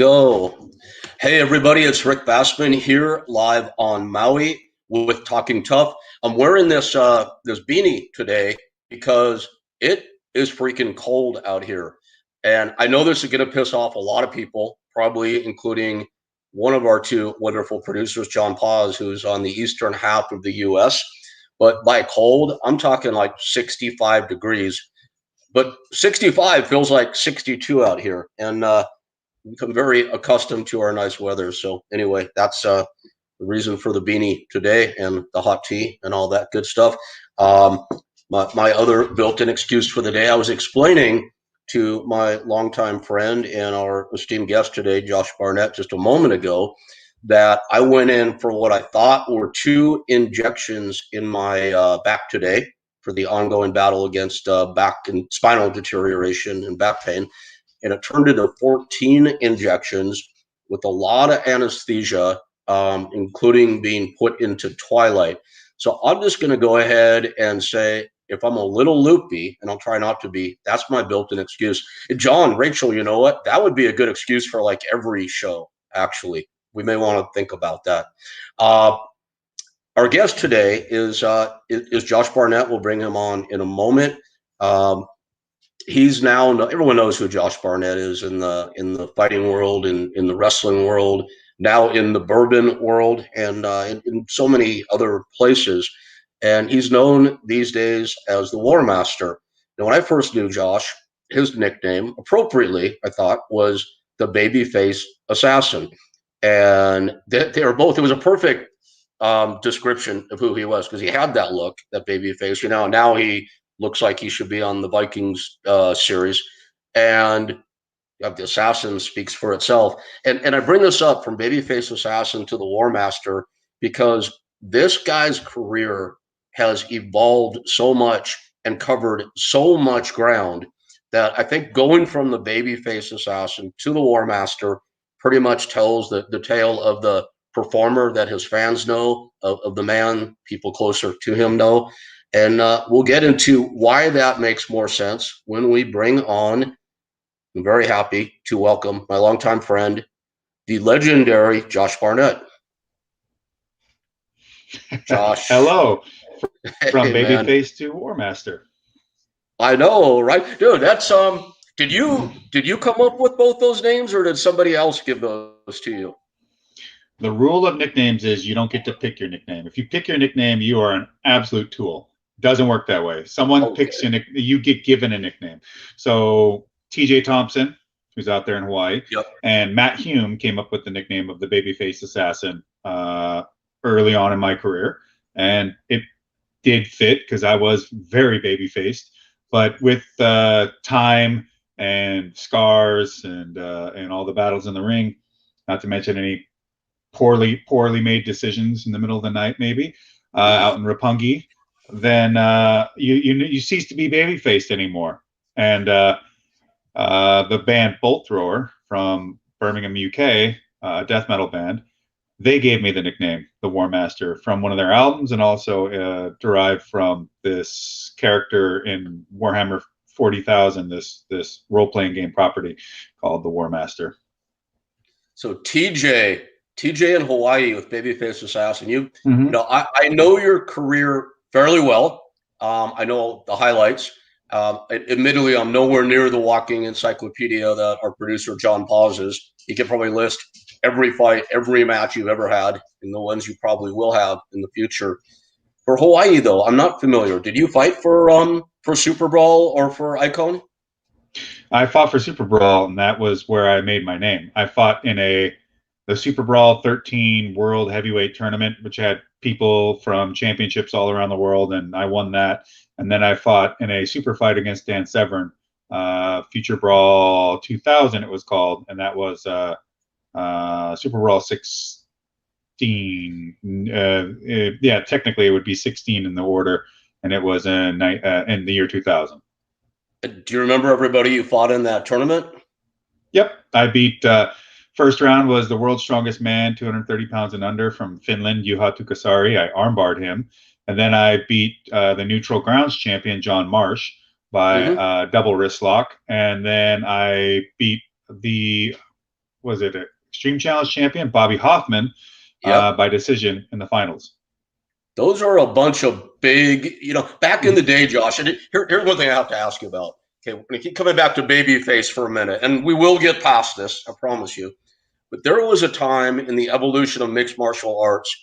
Go. Hey everybody, it's Rick Bassman here live on Maui with Talking Tough. I'm wearing this beanie today because it is freaking cold out here. And I know this is going to piss off a lot of people, probably including one of our two wonderful producers, John Paz, who's on the eastern half of the US. But by cold, I'm talking like 65 degrees. But 65 feels like 62 out here. And become very accustomed to our nice weather. So anyway, that's the reason for the beanie today and the hot tea and all that good stuff. Um, my other built-in excuse for the day, I was explaining to my longtime friend and our esteemed guest today, Josh Barnett, just a moment ago, that I went in for what I thought were two injections in my back today for the ongoing battle against back and spinal deterioration and back pain, and it turned into 14 injections with a lot of anesthesia, including being put into twilight. So I'm just going to go ahead and say, if I'm a little loopy, and I'll try not to be, that's my built-in excuse. John, Rachel, you know what? That would be a good excuse for like every show, actually. We may want to think about that. Uh, our guest today is Josh Barnett. We'll bring him on in a moment. He's now, everyone knows who Josh Barnett is in the fighting world, in the wrestling world, now in the bourbon world, and in so many other places. And he's known these days as the War Master. Now, when I first knew Josh, his nickname, appropriately, I thought, was the Babyface Assassin. And they were both, it was a perfect description of who he was, because he had that look, that baby face. Now he looks like he should be on the Vikings series, and the Assassin speaks for itself. And I bring this up from babyface assassin to the War Master because this guy's career has evolved so much and covered so much ground that I think going from the babyface assassin to the War Master pretty much tells the tale of the performer that his fans know, of the man people closer to him know. And we'll get into why that makes more sense when we bring on, I'm very happy to welcome my longtime friend, the legendary Josh Barnett. Josh. Hello, from Hey, man. Babyface to War Master. I know, right? Dude, that's did you come up with both those names, or did somebody else give those to you? The rule of nicknames is you don't get to pick your nickname. If you pick your nickname, you are an absolute tool. Doesn't work that way. Someone picks Okay. your nickname, you get given a nickname. So TJ Thompson, who's out there in Hawaii, Yep. and Matt Hume came up with the nickname of the Babyface Assassin early on in my career, and it did fit because I was very baby-faced. But with time and scars and all the battles in the ring, not to mention any poorly made decisions in the middle of the night, maybe out in Roppongi, then you cease to be baby faced anymore. And the band Bolt Thrower from Birmingham, UK, death metal band, they gave me the nickname the War Master from one of their albums, and also derived from this character in Warhammer 40,000, this role playing game property called the War Master. So TJ in Hawaii with Babyface Assassin. You know, I know your career fairly well. I know the highlights. Admittedly, I'm nowhere near the walking encyclopedia that our producer John Paz is. He can probably list every fight, every match you've ever had, and the ones you probably will have in the future. For Hawaii, though, I'm not familiar. Did you fight for Super Brawl or for Icon? I fought for Super Brawl, and that was where I made my name. I fought in the Super Brawl 13 World Heavyweight Tournament, which had people from championships all around the world, and I won that. And then I fought in a super fight against Dan Severn, Future Brawl 2000, it was called, and that was Super Brawl 16. Yeah, technically it would be 16 in the order, and it was in the year 2000. Do you remember everybody you fought in that tournament? Yep, I beat. First round was the world's strongest man, 230 pounds and under, from Finland, Juha Tukasari. I armbarred him, and then I beat the neutral grounds champion John Marsh by double wrist lock, and then I beat the was it Extreme Challenge champion Bobby Hoffman Yep. by decision in the finals. Those are a bunch of big, back in the day, Josh. And here's one thing I have to ask you about. Okay, we're going to keep coming back to babyface for a minute, and we will get past this, I promise you. But there was a time in the evolution of mixed martial arts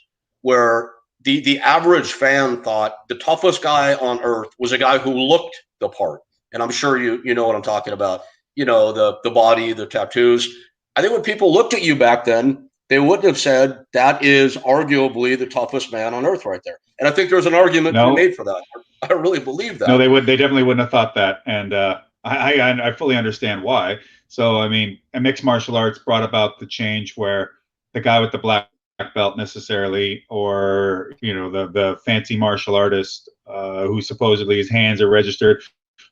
where the average fan thought the toughest guy on earth was a guy who looked the part. And I'm sure you know what I'm talking about. The body, the tattoos. I think when people looked at you back then, they wouldn't have said that is arguably the toughest man on earth right there. And I think there's an argument to be made for that. I really believe that. No, they definitely wouldn't have thought that. And I fully understand why. So, I mean, mixed martial arts brought about the change where the guy with the black belt necessarily, or, the fancy martial artist who supposedly his hands are registered,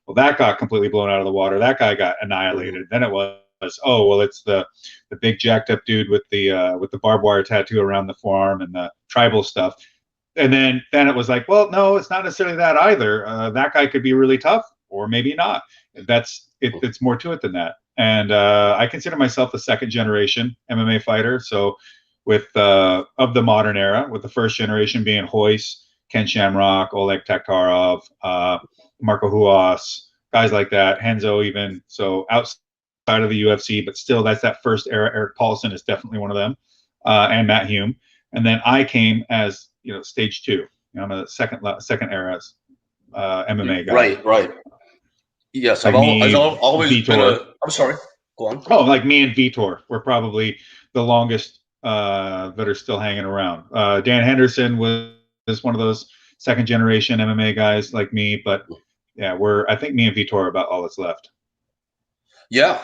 well, that got completely blown out of the water. That guy got annihilated. Then it was, oh, well, it's the big jacked up dude with the barbed wire tattoo around the forearm and the tribal stuff. And then it was like, well, no, it's not necessarily that either. That guy could be really tough, or maybe not. It's more to it than that. And I consider myself a second generation MMA fighter. So with of the modern era, with the first generation being Royce, Ken Shamrock, Oleg Taktarov, Marco Huas, guys like that, Henzo even. So outside of the UFC, but still that's that first era. Eric Paulson is definitely one of them, and Matt Hume. And then I came as stage two. I'm a second era MMA guy. Right. Yes, like I've always been I'm sorry. Go on. Oh, like me and Vitor were probably the longest that are still hanging around. Dan Henderson was one of those second generation MMA guys like me, but yeah, I think me and Vitor are about all that's left. Yeah,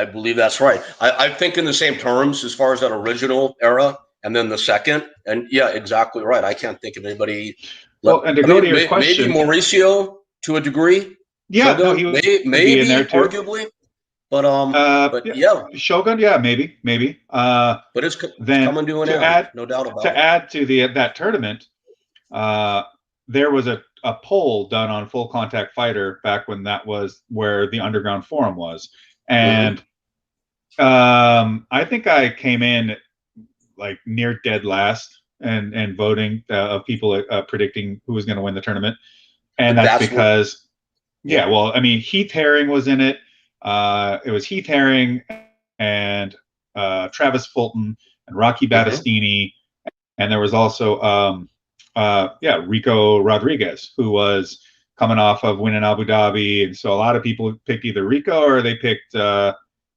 I believe that's right. I think in the same terms as far as that original era and then the second. And yeah, exactly right. I can't think of anybody. Well, and to go to your question, maybe Mauricio to a degree. Yeah, Shogun, no, he would maybe be in there too. Arguably, but yeah, Shogun, yeah, maybe. But it's coming to an end, no doubt about it. To add to that tournament, there was a poll done on Full Contact Fighter back when that was where the Underground Forum was, and I think I came in like near dead last and voting of people predicting who was going to win the tournament, and that's because well, I mean, Heath Herring was in it. It was Heath Herring and Travis Fulton and Rocky Battistini, and there was also Rico Rodriguez, who was coming off of winning Abu Dhabi, and so a lot of people picked either Rico or they picked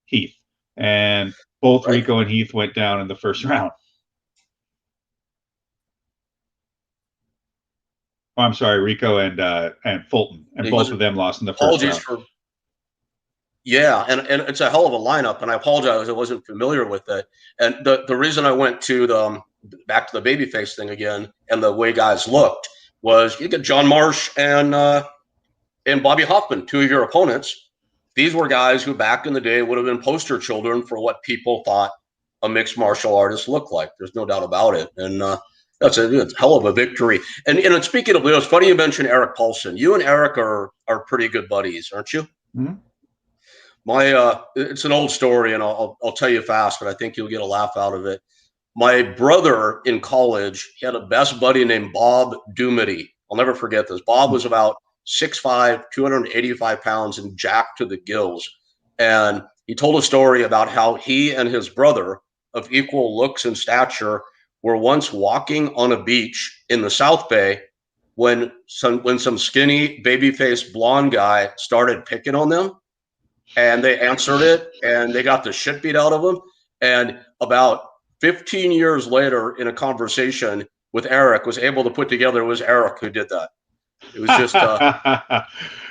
Heath, and both Rico and Heath went down in the first round. Oh, I'm sorry, Rico and Fulton, and both of them lost in the first round. And it's a hell of a lineup, and I apologize I wasn't familiar with it. And the reason I went to back to the babyface thing again and the way guys looked was you get John Marsh and Bobby Hoffman, two of your opponents. These were guys who back in the day would have been poster children for what people thought a mixed martial artist looked like. There's no doubt about it. And that's a hell of a victory. And speaking of, it's funny you mentioned Eric Paulson. You and Eric are pretty good buddies, aren't you? Mm-hmm. It's an old story, and I'll tell you fast, but I think you'll get a laugh out of it. My brother in college, he had a best buddy named Bob Dumity. I'll never forget this. Bob was about 6'5", 285 pounds, and jacked to the gills. And he told a story about how he and his brother, of equal looks and stature, were once walking on a beach in the South Bay when some skinny, baby-faced blonde guy started picking on them. And they answered it, and they got the shit beat out of them. And about 15 years later, in a conversation with Eric, was able to put together it was Eric who did that. It was just, and I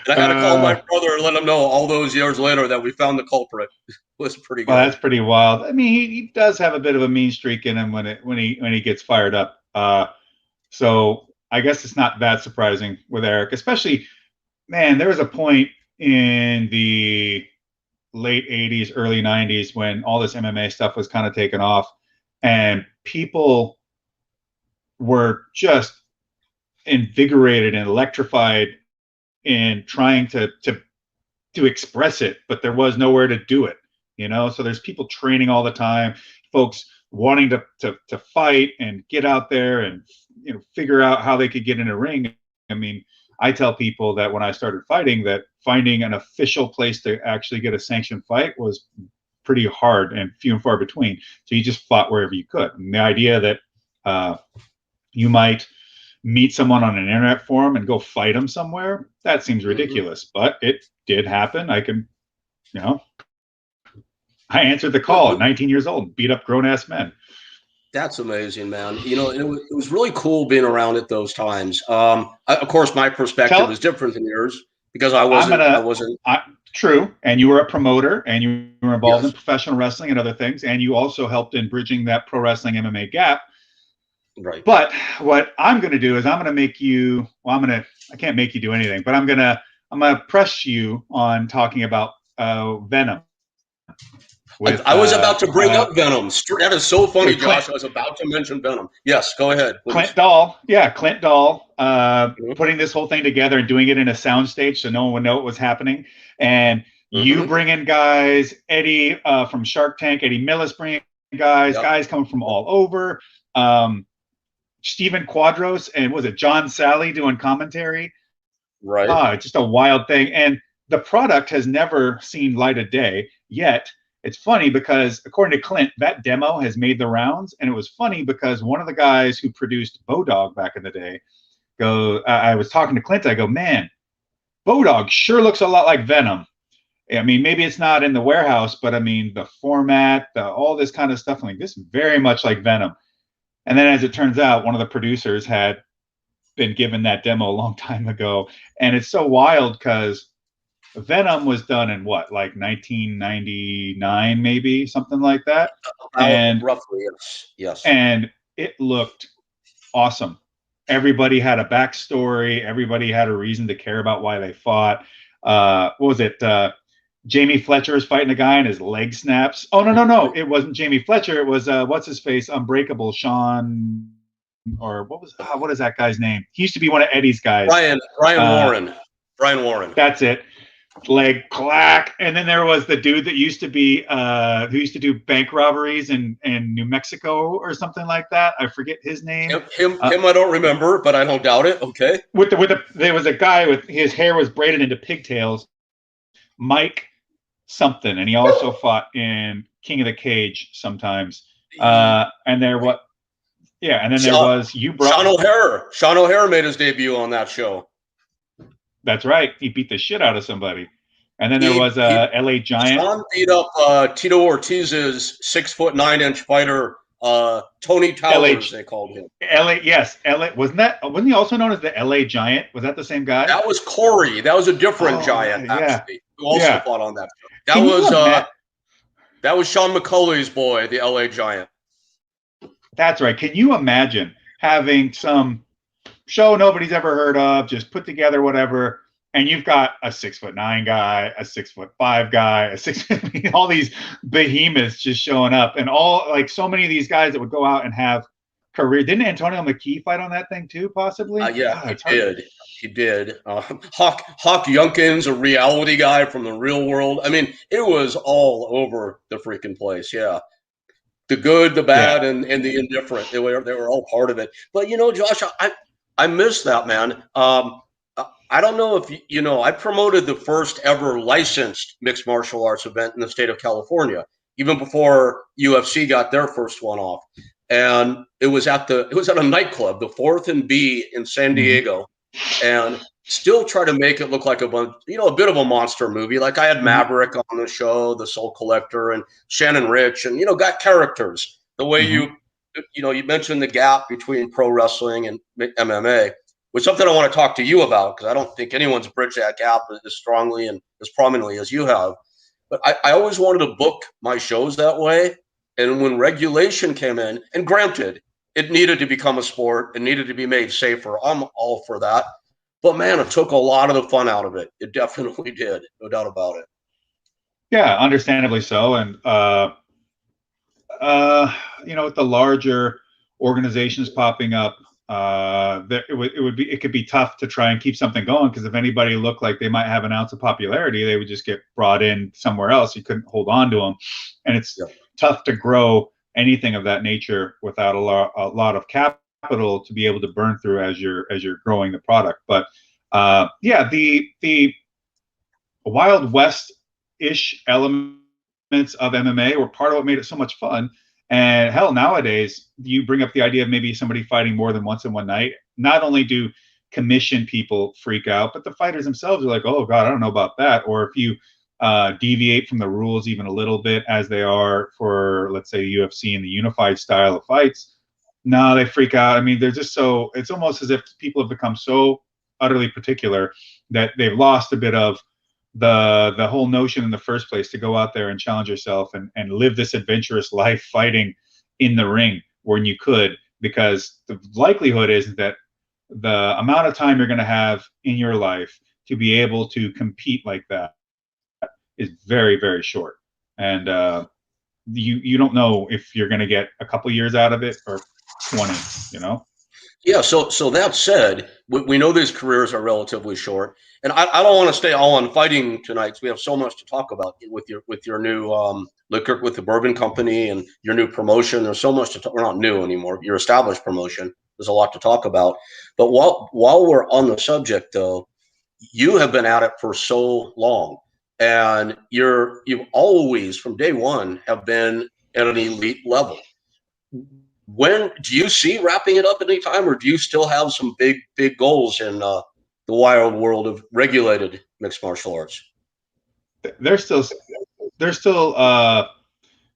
had to call my brother and let him know all those years later that we found the culprit. It was pretty good. Well, that's pretty wild. I mean, he does have a bit of a mean streak in him when he gets fired up. So I guess it's not that surprising with Eric, especially, man, there was a point in the late 80s, early 90s when all this MMA stuff was kind of taken off, and people were just invigorated and electrified in trying to express it, but there was nowhere to do it. you know. So there's people training all the time, folks wanting to fight and get out there and, you know, figure out how they could get in a ring. I mean, I tell people that when I started fighting, that finding an official place to actually get a sanctioned fight was pretty hard and few and far between. So you just fought wherever you could. And the idea that you might meet someone on an internet forum and go fight them somewhere, that seems ridiculous. But it did happen. I can, you know, I answered the call at 19 years old, beat up grown-ass men. That's amazing, man. You know, it was really cool being around at those times. Of course, my perspective is different than yours because I wasn't. True, and you were a promoter, and you were involved Yes. in professional wrestling and other things, and you also helped in bridging that pro wrestling MMA gap. Right. But what I'm going to do is I'm going to make you. Well, I can't make you do anything, but I'm gonna press you on talking about Venom. I was about to bring up Venom. That is so funny, Josh. I was about to mention Venom. Yes, go ahead, please. Clint Dahl, putting this whole thing together and doing it in a soundstage so no one would know what was happening. And you bring in guys, Eddie from Shark Tank, Eddie Millis bringing guys coming from all over. Stephen Quadros and was it John Sally doing commentary? Right. Just a wild thing. And the product has never seen light of day yet. It's funny because, according to Clint, that demo has made the rounds. And it was funny because one of the guys who produced Bodog back in the day, I was talking to Clint. I go, man, Bodog sure looks a lot like Venom. I mean, maybe it's not in the warehouse, but I mean, the format, all this kind of stuff. I'm like, this is very much like Venom. And then as it turns out, one of the producers had been given that demo a long time ago. And it's so wild because Venom was done in what, like 1999, maybe something like that. And roughly, yes. And it looked awesome. Everybody had a backstory. Everybody had a reason to care about why they fought. What was it? Jamie Fletcher is fighting a guy and his leg snaps. Oh, no. It wasn't Jamie Fletcher. It was, what's his face? Unbreakable Sean, or what is that guy's name? He used to be one of Eddie's guys. Brian Warren. That's it. Leg clack. And then there was the dude that used to be who used to do bank robberies in New Mexico or something like that. I forget his name. Him I don't remember, but I don't doubt it. Okay. There was a guy with his hair was braided into pigtails, Mike something, and he also fought in King of the Cage sometimes. And there was Sean O'Hara. Sean O'Hara made his debut on that show. That's right. He beat the shit out of somebody. And then there was LA Giant. Sean beat up Tito Ortiz's 6'9" fighter, Tony Towers, they called him. Wasn't he also known as the LA Giant? Was that the same guy? That was Corey. That was a different giant, actually, who also fought on that show. That was Sean McCulley's boy, the LA Giant. That's right. Can you imagine having some show nobody's ever heard of, just put together whatever, and you've got a 6'9" guy, a 6'5" guy, all these behemoths just showing up, and all like so many of these guys that would go out and have career. Didn't Antonio McKee fight on that thing too, possibly? He did. Hawk Yunkins, a reality guy from the real world. I mean, it was all over the freaking place. Yeah. The good, the bad, and the indifferent. They were all part of it. But, you know, Josh, I miss that, man. I don't know if you know, I promoted the first ever licensed mixed martial arts event in the state of California, even before UFC got their first one off. And it was at a nightclub, the 4th and B in San Diego, and still try to make it look like a bit of a monster movie. Like I had Maverick on the show, the Soul Collector, and Shannon Rich, and got characters. The way you mentioned the gap between pro wrestling and MMA, was something I want to talk to you about because I don't think anyone's bridged that gap as strongly and as prominently as you have. But I always wanted to book my shows that way. And when regulation came in, and granted, it needed to become a sport, it needed to be made safer. I'm all for that. But man, it took a lot of the fun out of it. It definitely did. No doubt about it. Yeah, understandably so. And, with the larger organizations popping up, it could be tough to try and keep something going, because if anybody looked like they might have an ounce of popularity, they would just get brought in somewhere else. You couldn't hold on to them, and it's tough to grow anything of that nature without a lot of capital to be able to burn through as you're growing the product. But the Wild West-ish elements of MMA were part of what made it so much fun. And hell, nowadays, you bring up the idea of maybe somebody fighting more than once in one night. Not only do commission people freak out, but the fighters themselves are like, oh, God, I don't know about that. Or if you deviate from the rules even a little bit, as they are for, let's say, UFC and the unified style of fights, no, they freak out. I mean, they're just so, it's almost as if people have become so utterly particular that they've lost a bit of the whole notion in the first place to go out there and challenge yourself and live this adventurous life fighting in the ring when you could, because the likelihood is that the amount of time you're going to have in your life to be able to compete like that is very, very short. And you don't know if you're going to get a couple years out of it or 20, you know? Yeah, so that said, we know these careers are relatively short, and I don't want to stay all on fighting tonight, because we have so much to talk about with your new liquor, with the bourbon company and your new promotion. There's so much to talk. We're not new anymore. Your established promotion. There's a lot to talk about. But while we're on the subject, though, you have been at it for so long, and you've always, from day one, have been at an elite level. When do you see wrapping it up at any time, or do you still have some big goals in the wild world of regulated mixed martial arts? There's still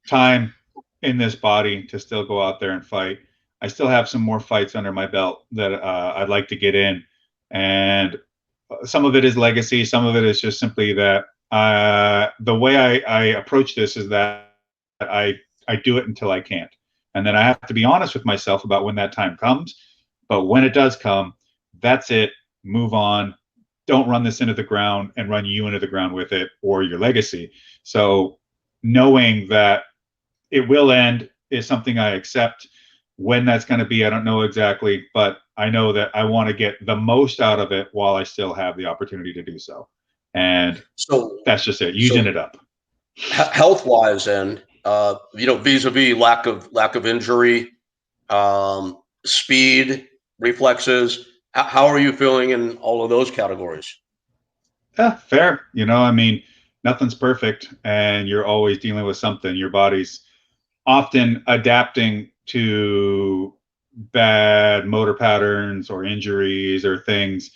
time in this body to still go out there and fight. I still have some more fights under my belt that I'd like to get in, and some of it is legacy, some of it is just simply that the way I approach this is that I do it until I can't. And then I have to be honest with myself about when that time comes. But when it does come, that's it. Move on. Don't run this into the ground and run you into the ground with it, or your legacy. So knowing that it will end is something I accept. When that's going to be, I don't know exactly, but I know that I want to get the most out of it while I still have the opportunity to do so. And so that's just it, using it up. Health-wise, and vis-a-vis lack of injury, speed, reflexes, how are you feeling in all of those categories? Yeah, fair. I mean, nothing's perfect, and you're always dealing with something. Your body's often adapting to bad motor patterns or injuries or things,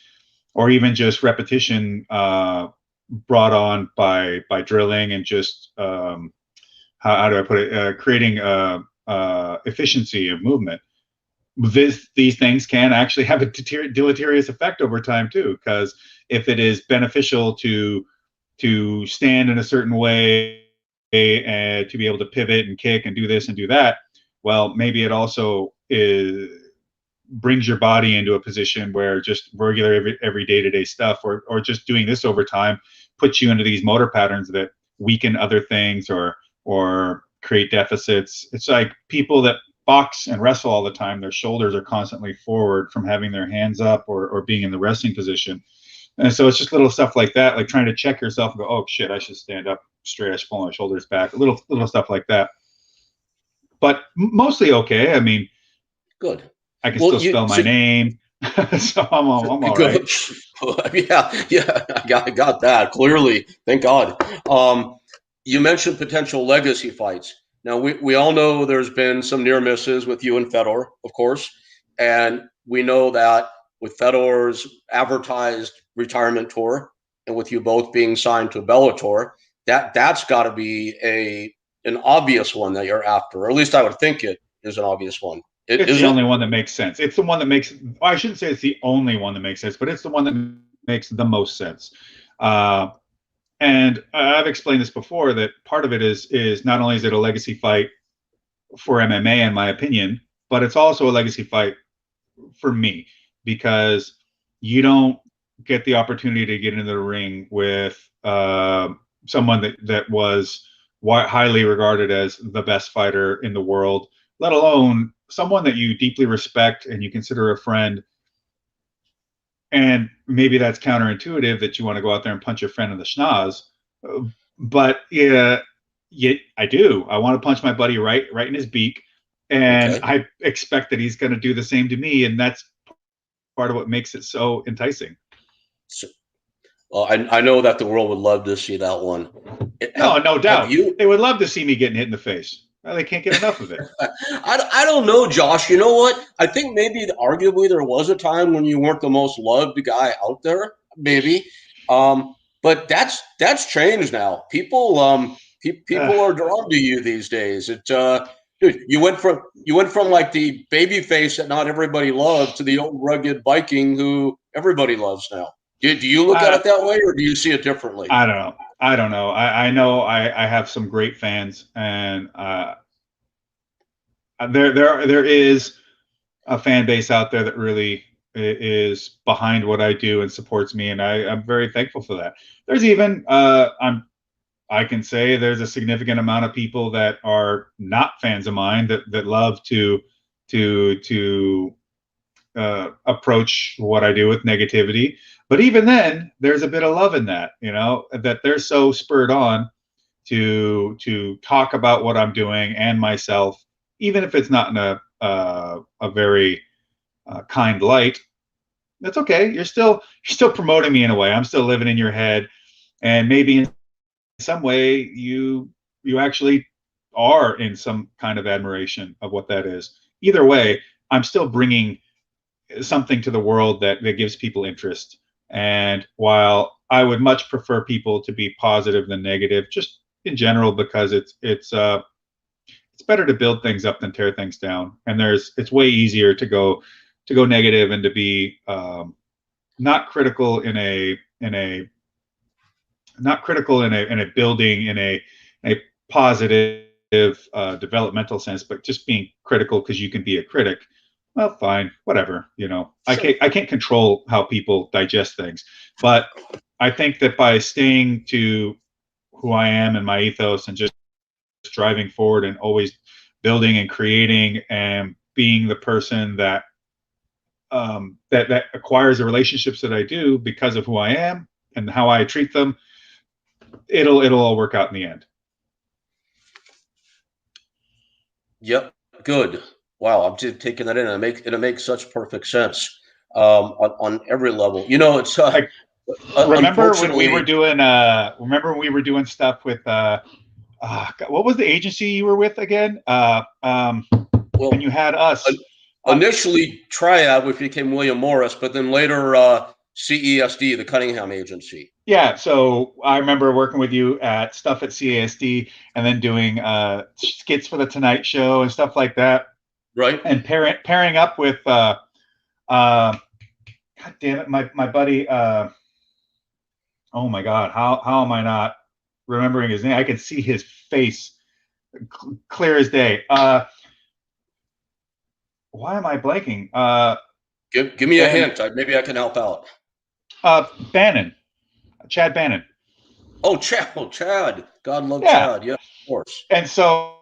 or even just repetition brought on by drilling and just how do I put it? Creating efficiency of movement. These things can actually have a deleterious effect over time too, because if it is beneficial to stand in a certain way and to be able to pivot and kick and do this and do that, well, maybe it also brings your body into a position where just regular every day-to-day stuff or just doing this over time puts you into these motor patterns that weaken other things or create deficits. It's like people that box and wrestle all the time, their shoulders are constantly forward from having their hands up or being in the resting position. And so it's just little stuff like that, like trying to check yourself and go, oh shit, I should stand up straight, I should pull my shoulders back, little stuff like that. But mostly okay. I mean, good. I can still spell my name. So I'm all right. Yeah, I got that clearly. Thank God. You mentioned potential legacy fights. Now, we all know there's been some near misses with you and Fedor, of course. And we know that with Fedor's advertised retirement tour and with you both being signed to Bellator, that's got to be an obvious one that you're after, or at least I would think it is an obvious one. It's the only one that makes sense. It's the one that makes, I shouldn't say it's the only one that makes sense, but it's the one that makes the most sense. And I've explained this before, that part of it is not only is it a legacy fight for MMA, in my opinion, but it's also a legacy fight for me, because you don't get the opportunity to get into the ring with someone that was highly regarded as the best fighter in the world, let alone someone that you deeply respect and you consider a friend, and maybe that's counterintuitive that you want to go out there and punch your friend in the schnoz, but yeah, I do. I want to punch my buddy right in his beak, and Okay. I expect that he's going to do the same to me, and that's part of what makes it so enticing. So, I know that the world would love to see that one. No, no Have doubt. you? They would love to see me getting hit in the face. Well, they can't get enough of it. I don't know, Josh. You know what? I think maybe arguably there was a time when you weren't the most loved guy out there, maybe. But that's changed now. People are drawn to you these days. Dude, you went from like the baby face that not everybody loved to the old rugged Viking who everybody loves now. Do you look at it that way, or do you see it differently? I don't know. I don't know. I know I have some great fans, and there is a fan base out there that really is behind what I do and supports me, and I'm very thankful for that. There's even I can say there's a significant amount of people that are not fans of mine that love to approach what I do with negativity. But even then, there's a bit of love in that, that they're so spurred on to talk about what I'm doing and myself, even if it's not in a very kind light. That's okay. You're still promoting me in a way. I'm still living in your head, and maybe in some way you actually are in some kind of admiration of what that is. Either way, I'm still bringing something to the world that gives people interest. And while I would much prefer people to be positive than negative, just in general, because it's better to build things up than tear things down. And it's way easier to go negative and to be not critical in a building in a positive developmental sense, but just being critical because you can be a critic. Well, fine, whatever. Sure. I can't control how people digest things, but I think that by staying to who I am and my ethos and just driving forward and always building and creating and being the person that that acquires the relationships that I do because of who I am and how I treat them, it'll all work out in the end. Yep, good. Wow, I'm just taking that in, and it makes such perfect sense on every level. It's Like, remember when we were unfortunately. doing stuff with what was the agency you were with again? And Well, you had us. initially Triad, which became William Morris, but then later CESD, the Cunningham agency. Yeah, so I remember working with you at stuff at CASD and then doing skits for the Tonight Show and stuff like that. Right. And pairing up with God damn it, my buddy. Oh my God, how am I not remembering his name? I can see his face clear as day. Why am I blanking? Give me a hint. Maybe I can help out. Bannon, Chad Bannon. Oh, Chad. God love Yeah, Chad. Yeah, of course. and so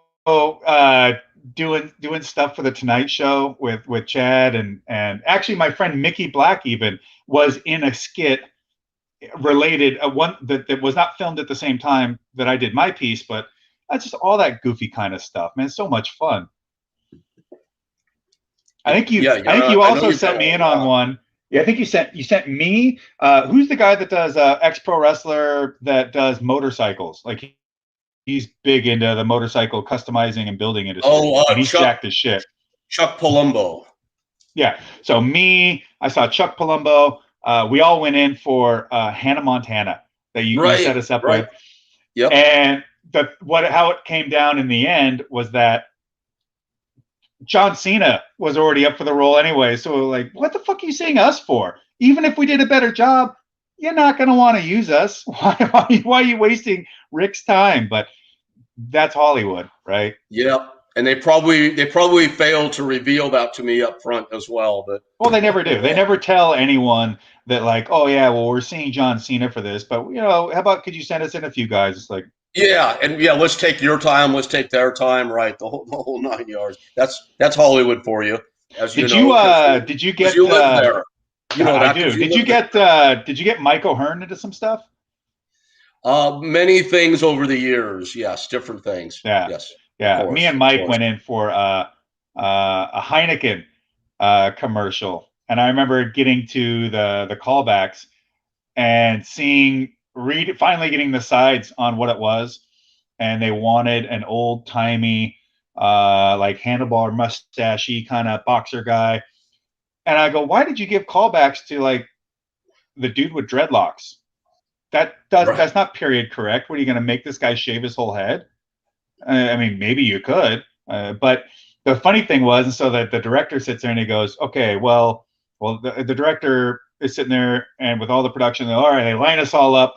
doing stuff for the Tonight Show with Chad and actually my friend Mickey Black even was in a skit related one that was not filmed at the same time that I did my piece, but that's just all that goofy kind of stuff, man. It's so much fun. I think you also sent me in on one. Yeah, I think you sent me. Who's the guy that does ex pro wrestler that does motorcycles? Like he's big into the motorcycle customizing and building industry. And he's jacked as shit. Chuck Palumbo. Yeah. So I saw Chuck Palumbo. We all went in for Hannah Montana that you set us up with. Yep. And how it came down in the end was that John Cena was already up for the role anyway. So like, what the fuck are you seeing us for? Even if we did a better job, you're not going to want to use us. Why are you wasting Rick's time? But that's Hollywood, right? Yep. And they probably failed to reveal that to me up front as well. But they never do. They never tell anyone that like, oh yeah, well we're seeing John Cena for this, but how about could you send us in a few guys? It's like, Yeah, and yeah, let's take your time, let's take their time, right? The whole 9 yards. That's Hollywood for you, as you Did know, you because did you because get you live there. You know I that because do. you live there. Did you get Mike O'Hearn into some stuff? Many things over the years. Yes, different things. Yeah. Yes, of Yeah. Me course, and of Mike course. went in for a Heineken commercial. And I remember getting to the callbacks and finally getting the sides on what it was. And they wanted an old timey, like handlebar mustachy kind of boxer guy. And I go, why did you give callbacks to like the dude with dreadlocks? Right. That's not period correct. What are you going to make this guy shave his whole head? I mean, maybe you could, but the funny thing was, and so that the director sits there and he goes, okay, well, the director is sitting there and with all the production, all right, they line us all up.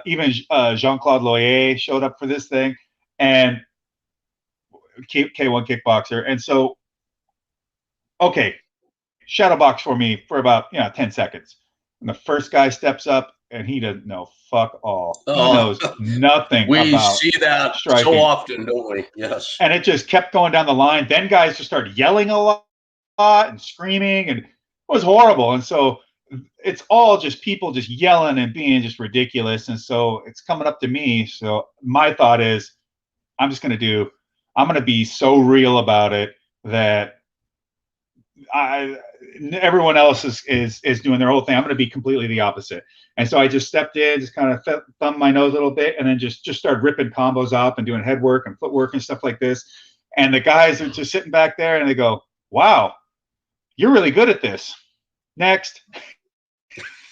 Even Jean-Claude Loyer showed up for this thing, and K1 kickboxer. And so, okay, shadow box for me for about 10 seconds. And the first guy steps up and he doesn't know fuck all. He knows nothing We about see that so striking. often, don't we? Yes. And it just kept going down the line. Then guys just started yelling a lot and screaming, and it was horrible. And so it's all just people just yelling and being just ridiculous. And so it's coming up to me. So my thought is, I'm going to be so real about it that everyone else is doing their whole thing. I'm going to be completely the opposite. And so I just stepped in, just kind of thumbed my nose a little bit, and then just started ripping combos up and doing head work and footwork and stuff like this. And the guys are just sitting back there and they go, wow, you're really good at this. Next.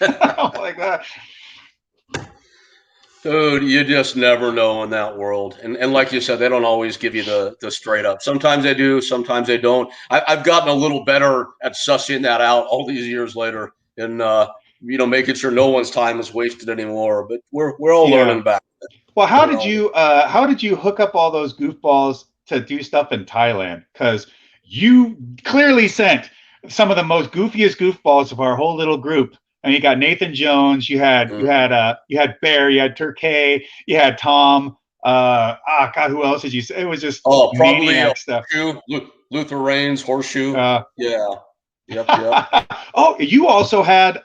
Like that. Dude, you just never know in that world. And like you said, they don't always give you the straight up. Sometimes they do, sometimes they don't. I've gotten a little better at sussing that out all these years later and making sure no one's time is wasted anymore. But we're all Yeah. learning back. Well, how did you hook up all those goofballs to do stuff in Thailand? Because you clearly sent some of the most goofiest goofballs of our whole little group. And you got Nathan Jones, you had Bear, you had Turkey, you had Tom. God, who else did you say? It was just Probably maniac stuff. Luther Reigns, Horseshoe. Yeah. Yep. Oh, you also had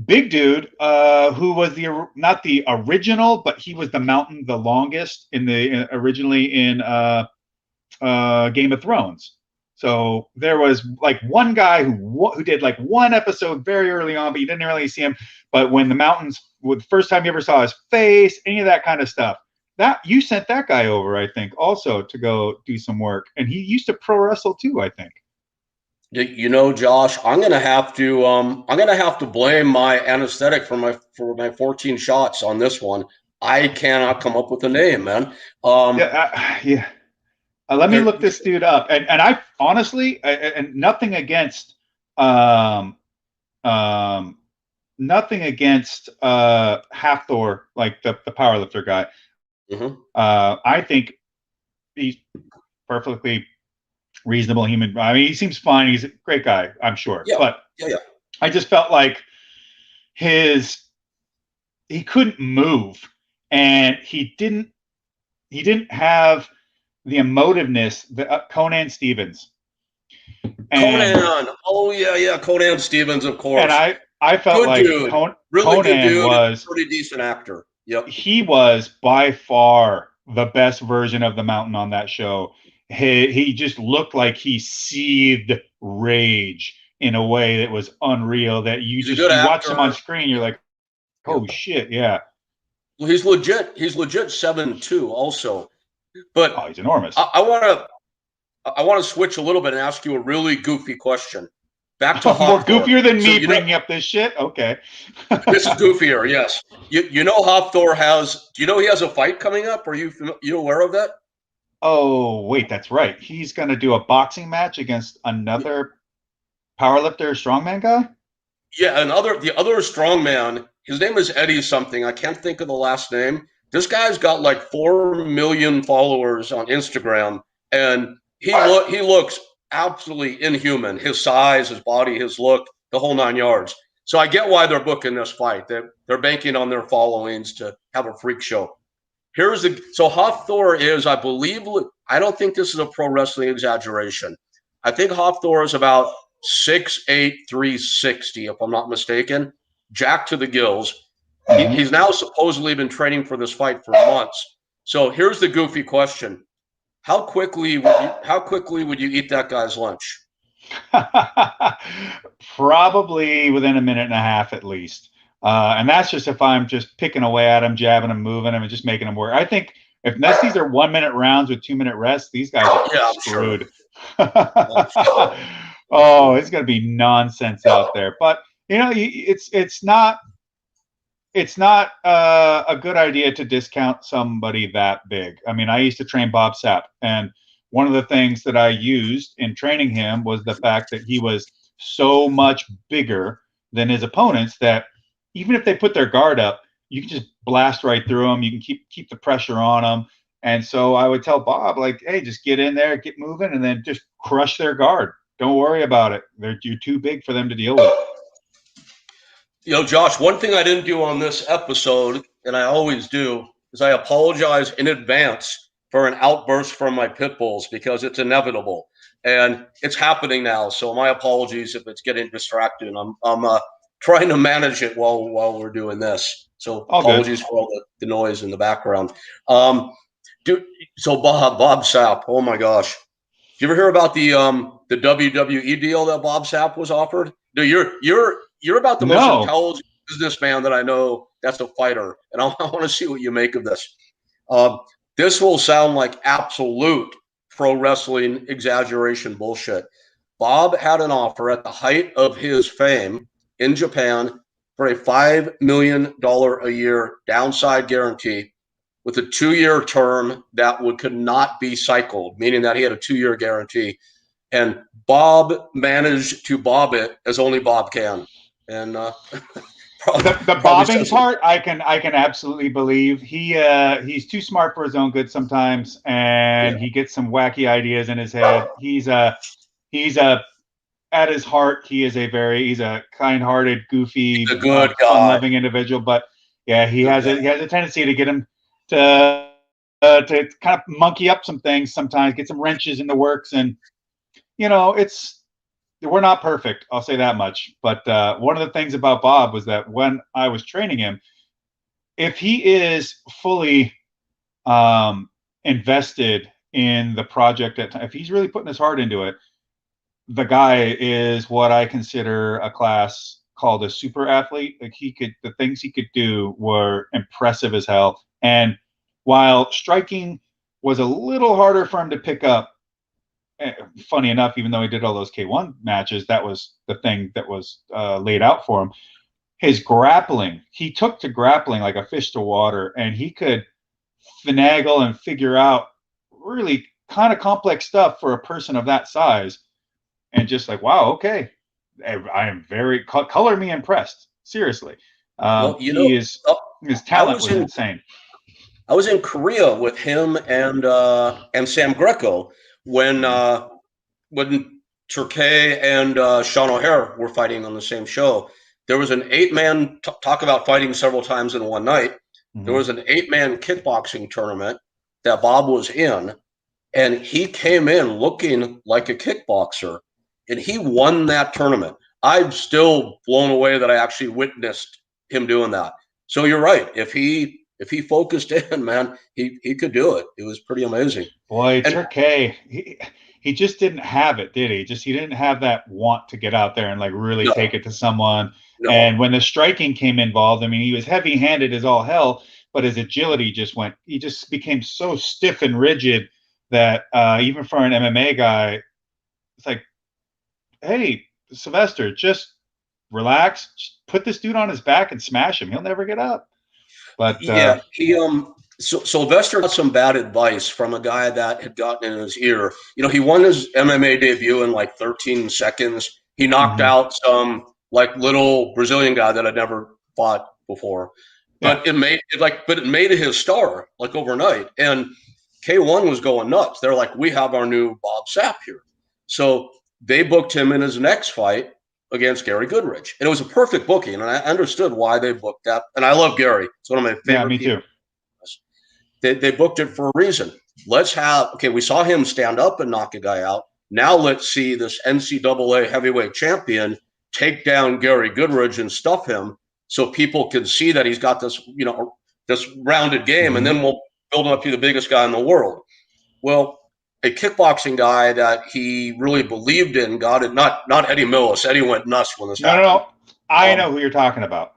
big dude who was not the original, but he was the mountain the longest originally in Game of Thrones. So there was like one guy who did like one episode very early on, but you didn't really see him. But when the first time you ever saw his face, any of that kind of stuff, that you sent that guy over, I think, also to go do some work. And he used to pro wrestle too, I think. Josh, I'm gonna have to blame my anesthetic for my 14 shots on this one. I cannot come up with a name, man. Yeah. Let me look this dude up. And I honestly, and nothing against, nothing against Hathor, like the powerlifter guy. Mm-hmm. I think he's perfectly reasonable human. I mean, he seems fine. He's a great guy, I'm sure. Yeah. But Yeah. I just felt like he couldn't move, and he didn't have the emotiveness that Conan Stevens. Conan. Oh yeah, Conan Stevens, of course. And I felt good like dude. Really Conan good dude. Was pretty decent actor. Yep. He was by far the best version of the Mountain on that show. He just looked like he seethed rage in a way that was unreal. That you watch him on screen, you're like, oh shit, yeah. Well, he's legit 7'2" also. But he's enormous. I want to switch a little bit and ask you a really goofy question. Back to more goofier than me bringing up this shit. Okay, this is goofier. Yes, you know Hafthor has. Do you know he has a fight coming up? Are you aware of that? Oh wait, that's right. He's going to do a boxing match against another powerlifter, strongman guy. Yeah, the other strongman. His name is Eddie something. I can't think of the last name. This guy's got like 4 million followers on Instagram, and he looks absolutely inhuman. His size, his body, his look, the whole 9 yards. So I get why they're booking this fight. They're banking on their followings to have a freak show. So Hafthor is, I believe, I don't think this is a pro wrestling exaggeration. I think Hafthor is about 6'8", 360, if I'm not mistaken. Jacked to the gills. He's now supposedly been training for this fight for months. So here's the goofy question: How quickly would you eat that guy's lunch? Probably within a minute and a half at least. And that's just if I'm just picking away at him, jabbing him, moving him, and just making him work. I think unless these are 1 minute rounds with 2 minute rests, these guys are screwed. Sure. Oh, it's going to be nonsense out there. But it's not a good idea to discount somebody that big. I mean, I used to train Bob Sapp, and one of the things that I used in training him was the fact that he was so much bigger than his opponents that even if they put their guard up, you can just blast right through them. You can keep the pressure on them. And so I would tell Bob, like, hey, just get in there, get moving, and then just crush their guard. Don't worry about it. You're too big for them to deal with. Josh, one thing I didn't do on this episode, and I always do, is I apologize in advance for an outburst from my pit bulls because it's inevitable. And it's happening now. So my apologies if it's getting distracted. I'm trying to manage it while we're doing this. So apologies for all the noise in the background. So Bob Sapp, oh my gosh. Did you ever hear about the WWE deal that Bob Sapp was offered? No, you're about the most intelligent businessman that I know that's a fighter, and I want to see what you make of this. This will sound like absolute pro wrestling exaggeration bullshit. Bob had an offer at the height of his fame in Japan for a $5 million a year downside guarantee with a 2-year term that could not be cycled, meaning that he had a 2-year guarantee. And Bob managed to bob it as only Bob can. And the bobbing part, I can absolutely believe. He's too smart for his own good sometimes, and he gets some wacky ideas in his head. He's at his heart, he's a kind-hearted, goofy, good fun-loving individual. But yeah, he has a tendency to get him to kind of monkey up some things sometimes, get some wrenches in the works, and we're not perfect. I'll say that much. But one of the things about Bob was that when I was training him, if he is fully invested in the project, if he's really putting his heart into it, the guy is what I consider a class called a super athlete. Like the things he could do were impressive as hell. And while striking was a little harder for him to pick up, funny enough, even though he did all those K1 matches, that was the thing that was laid out for him. His grappling, he took to grappling like a fish to water, and he could finagle and figure out really kind of complex stuff for a person of that size. And just like, wow, okay, I am very color me impressed. Seriously, his talent was insane. I was in Korea with him and Sam Greco when Turkey and Sean O'Hare were fighting on the same show. There was an 8-man talk about fighting several times in one night. Mm-hmm. There was an 8-man kickboxing tournament that Bob was in, and he came in looking like a kickboxer, and he won that tournament. I'm still blown away that I actually witnessed him doing that. So you're right. If he focused in, man, he could do it. It was pretty amazing. Boy, Turkey, he just didn't have it, did he? He didn't have that want to get out there and like really take it to someone. No. And when the striking came involved, I mean, he was heavy-handed as all hell, but his agility he just became so stiff and rigid that even for an MMA guy, it's like, hey, Sylvester, just relax, just put this dude on his back and smash him. He'll never get up. But Sylvester got some bad advice from a guy that had gotten in his ear. He won his MMA debut in like 13 seconds. He knocked out some like little Brazilian guy that had never fought before. But it made it his star like overnight. And K1 was going nuts. They're like, we have our new Bob Sapp here. So they booked him in his next fight, against Gary Goodridge. And it was a perfect booking, and I understood why they booked that. And I love Gary. It's one of my favorite Yeah, me people. too. They booked it for a reason. We saw him stand up and knock a guy out. Now let's see this NCAA heavyweight champion take down Gary Goodridge and stuff him so people can see that he's got this, this rounded game, and then we'll build him up to be the biggest guy in the world. Well, a kickboxing guy that he really believed in got it. Not Eddie Millis. Eddie went nuts when this happened. No. I know who you're talking about.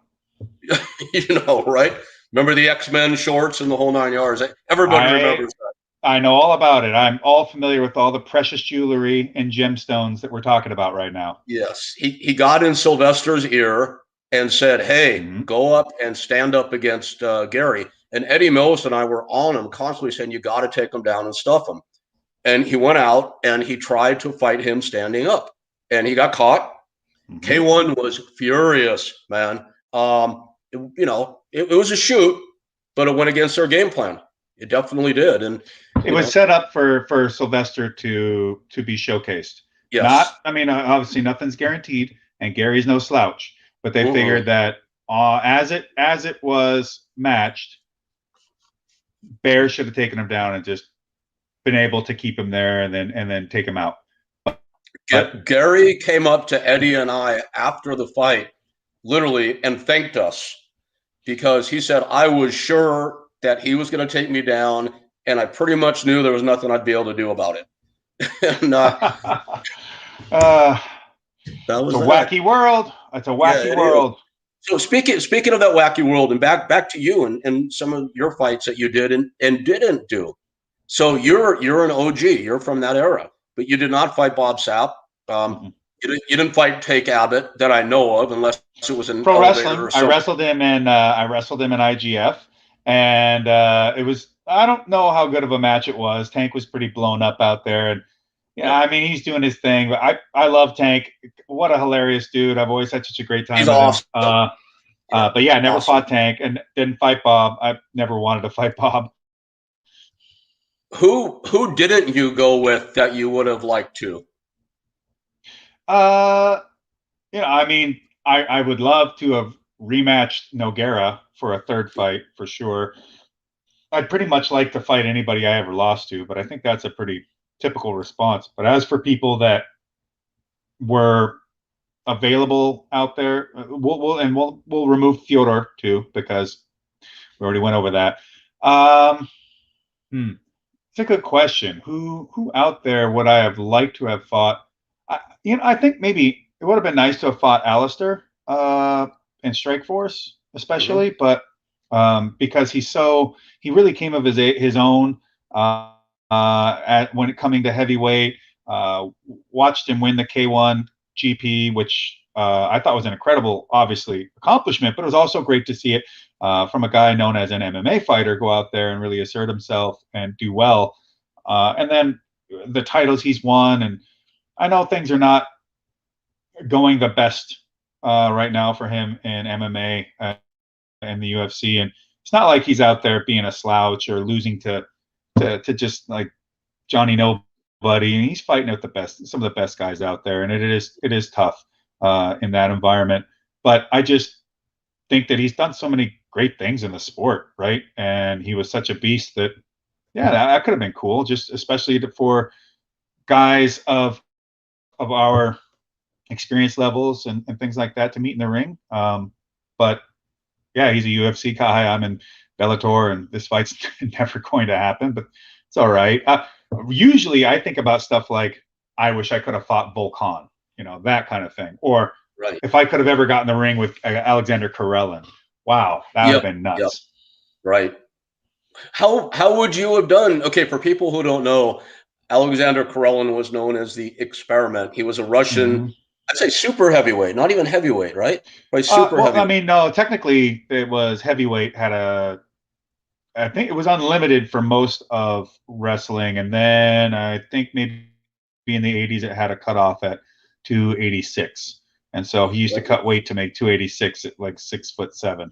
Right? Remember the X-Men shorts and the whole 9 yards? Everybody remembers that. I know all about it. I'm all familiar with all the precious jewelry and gemstones that we're talking about right now. Yes. He got in Sylvester's ear and said, hey, go up and stand up against Gary. And Eddie Millis and I were on him constantly saying, you got to take him down and stuff him. And he went out and he tried to fight him standing up. And he got caught. K1 was furious, man. It was a shoot, but it went against their game plan. It definitely did. And it was set up for Sylvester to be showcased. Yes. Obviously nothing's guaranteed, and Gary's no slouch. But they figured that as it was matched, Bear should have taken him down and just been able to keep him there and then take him out. Gary came up to Eddie and I after the fight, literally, and thanked us because he said, I was sure that he was going to take me down, and I pretty much knew there was nothing I'd be able to do about it. And, that was a wacky world. It's a wacky world. So speaking of that wacky world, and back to you and some of your fights that you did and didn't do. So you're an OG. You're from that era, but you did not fight Bob Sapp. You didn't fight Take Abbott that I know of, unless it was in Pro Wrestling. I wrestled him in IGF, and it was, I don't know how good of a match it was. Tank was pretty blown up out there, and he's doing his thing. But I love Tank. What a hilarious dude! I've always had such a great time. He's with awesome. Him. But yeah, I never fought Tank and didn't fight Bob. I never wanted to fight Bob. Who didn't you go with that you would have liked to? I would love to have rematched Nogueira for a third fight for sure. I'd pretty much like to fight anybody I ever lost to, but I think that's a pretty typical response. But as for people that were available out there, we'll remove Fyodor too, because we already went over that. It's a good question. Who out there would I have liked to have fought? I think maybe it would have been nice to have fought Alistair in Strikeforce, especially, but because he really came of his own when it coming to heavyweight. Watched him win the K1 GP, which I thought was an incredible, obviously, accomplishment, but it was also great to see it from a guy known as an MMA fighter go out there and really assert himself and do well. And then the titles he's won, and I know things are not going the best right now for him in MMA and the UFC, and it's not like he's out there being a slouch or losing to just like Johnny Nobody. And he's fighting with some of the best guys out there, and it is tough in that environment. But I just think that he's done so many great things in the sport, right? And he was such a beast that, that could have been cool, just especially for guys of our experience levels and things like that to meet in the ring. But yeah, he's a UFC guy. I'm in Bellator, and this fight's never going to happen, but it's all right. Usually I think about stuff like, I wish I could have fought Volkan, that kind of thing. Or if I could have ever gotten in the ring with Alexander Karelin. Wow, that would have been nuts. Yep. Right. How would you have done? Okay, for people who don't know, Alexander Karelin was known as the Experiment. He was a Russian, I'd say super heavyweight, not even heavyweight, right? Right, super heavyweight. No, technically it was heavyweight. I think it was unlimited for most of wrestling, and then I think maybe in the 80s it had a cutoff at 286. And so he used to cut weight to make 286 at like 6'7".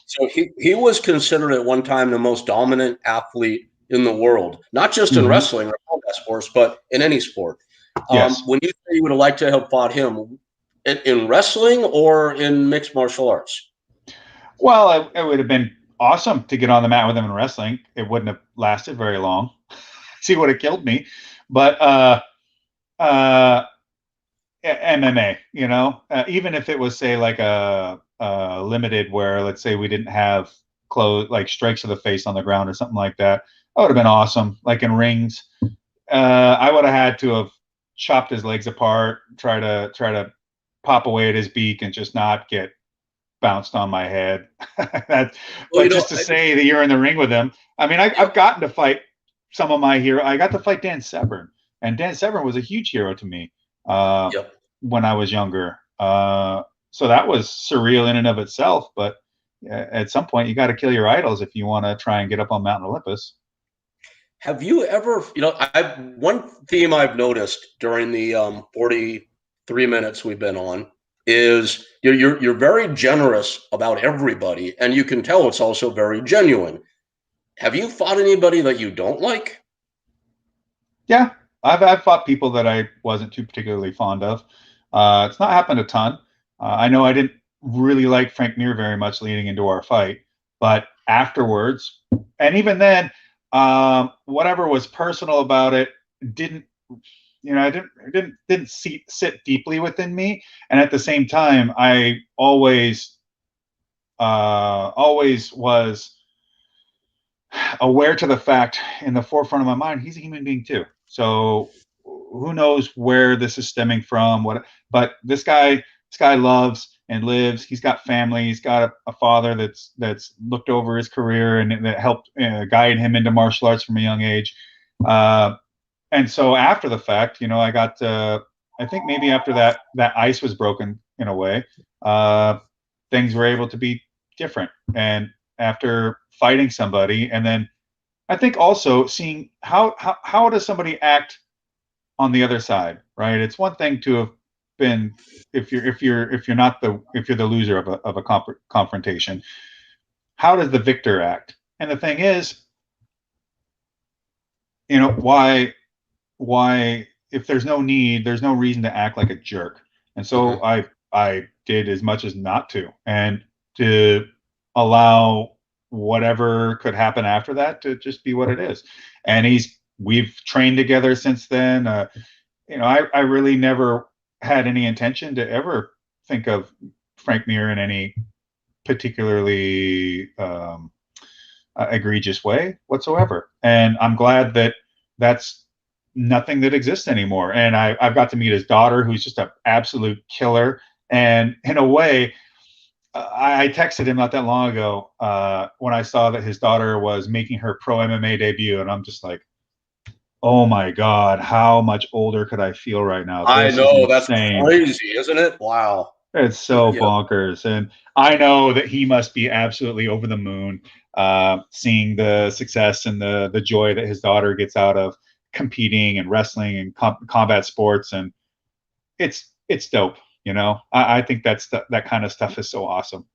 So he was considered at one time the most dominant athlete in the world, not just in wrestling or combat sports, but in any sport. Yes. When you say you would have liked to have fought him, In wrestling or in mixed martial arts? Well, it would have been awesome to get on the mat with him in wrestling. It wouldn't have lasted very long. He would have killed me. But uh, MMA, even if it was, say, like a limited where, let's say, we didn't have close, like strikes to the face on the ground or something like that, that would have been awesome. Like in rings, I would have had to have chopped his legs apart, try to pop away at his beak, and just not get bounced on my head. Well, But just to say that you're in the ring with him, I mean, I've gotten to fight some of my hero. I got to fight Dan Severn, and Dan Severn was a huge hero to me yep. when I was younger. So that was surreal in and of itself. But at some point, you got to kill your idols if you want to try and get up on Mount Olympus. Have you ever, one theme I've noticed during the 43 minutes we've been on is you're very generous about everybody, and you can tell it's also very genuine. Have you fought anybody that you don't like? Yeah, I've fought people that I wasn't too particularly fond of. It's not happened a ton. I know I didn't really like Frank Mir very much leading into our fight, but afterwards, and even then, whatever was personal about it didn't, I didn't sit deeply within me. And at the same time, I always was aware to the fact in the forefront of my mind, he's a human being too. So who knows where this is stemming from? But this guy loves and lives. He's got family. He's got a father that's looked over his career and that helped guide him into martial arts from a young age. And so after the fact, I got I think maybe after that ice was broken in a way, things were able to be different. And after fighting somebody, and then I think also seeing how does somebody act on the other side, right? It's one thing to have been, if you're the loser of a confrontation, how does the victor act? And the thing is, why if there's no need, there's no reason to act like a jerk. And so I did as much as not to, and to allow whatever could happen after that to just be what it is. And we've trained together since then. I really never had any intention to ever think of Frank Mir in any particularly egregious way whatsoever. And I'm glad that that's nothing that exists anymore. And I've got to meet his daughter, who's just an absolute killer. And in a way, I texted him not that long ago when I saw that his daughter was making her pro MMA debut, and I'm just like, oh my God, how much older could I feel right now? I know, that's crazy, isn't it? Wow. It's so bonkers. And I know that he must be absolutely over the moon seeing the success and the joy that his daughter gets out of competing and wrestling and combat sports. And it's dope. I think that kind of stuff is so awesome.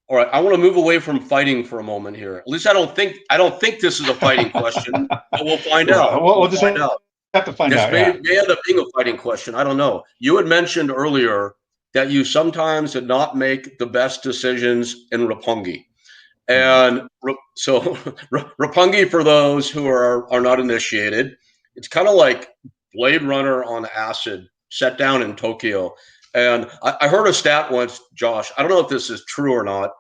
All right, I want to move away from fighting for a moment here. At least I don't think this is a fighting question, but we'll find out. We'll just find out. Have to find out. This may end up being a fighting question. I don't know. You had mentioned earlier that you sometimes did not make the best decisions in Roppongi. And so Roppongi, for those who are not initiated, it's kind of like Blade Runner on acid, set down in Tokyo. And I heard a stat once, Josh. I don't know if this is true or not,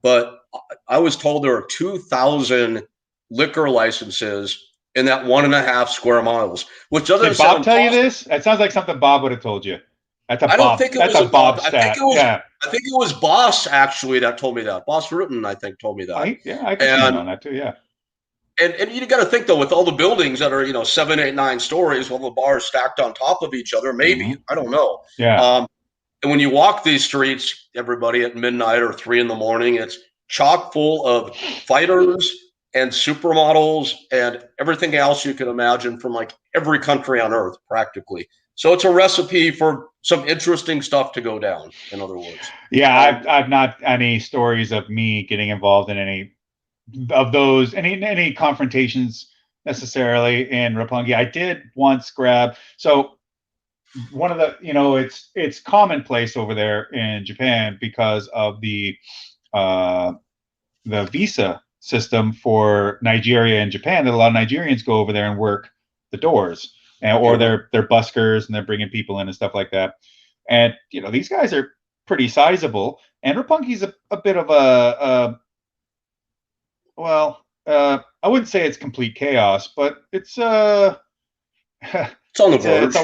but I was told there are 2,000 liquor licenses in that 1.5 square miles, which doesn't sound. Did Bob tell you this? That sounds like something Bob would have told you. I don't think it was a Bob stat. I think it was Boss actually that told me that. Boss Rutten, I think, told me that. I can stand on that too. Yeah. And you got to think though, with all the buildings that are 7, 8, 9 stories, all the bars stacked on top of each other, maybe I don't know. Yeah. And when you walk these streets, everybody at midnight or 3 in the morning, it's chock full of fighters and supermodels and everything else you can imagine from like every country on earth, practically. So it's a recipe for some interesting stuff to go down, in other words. Yeah, I've not any stories of me getting involved in any of those, any confrontations necessarily in Roppongi. I did once grab, so one of the, it's commonplace over there in Japan because of the visa system for Nigeria and Japan, that a lot of Nigerians go over there and work the doors, or they're buskers and they're bringing people in and stuff like that. And these guys are pretty sizable, and Roppongi's a bit of I wouldn't say it's complete chaos, but it's It's on the verge.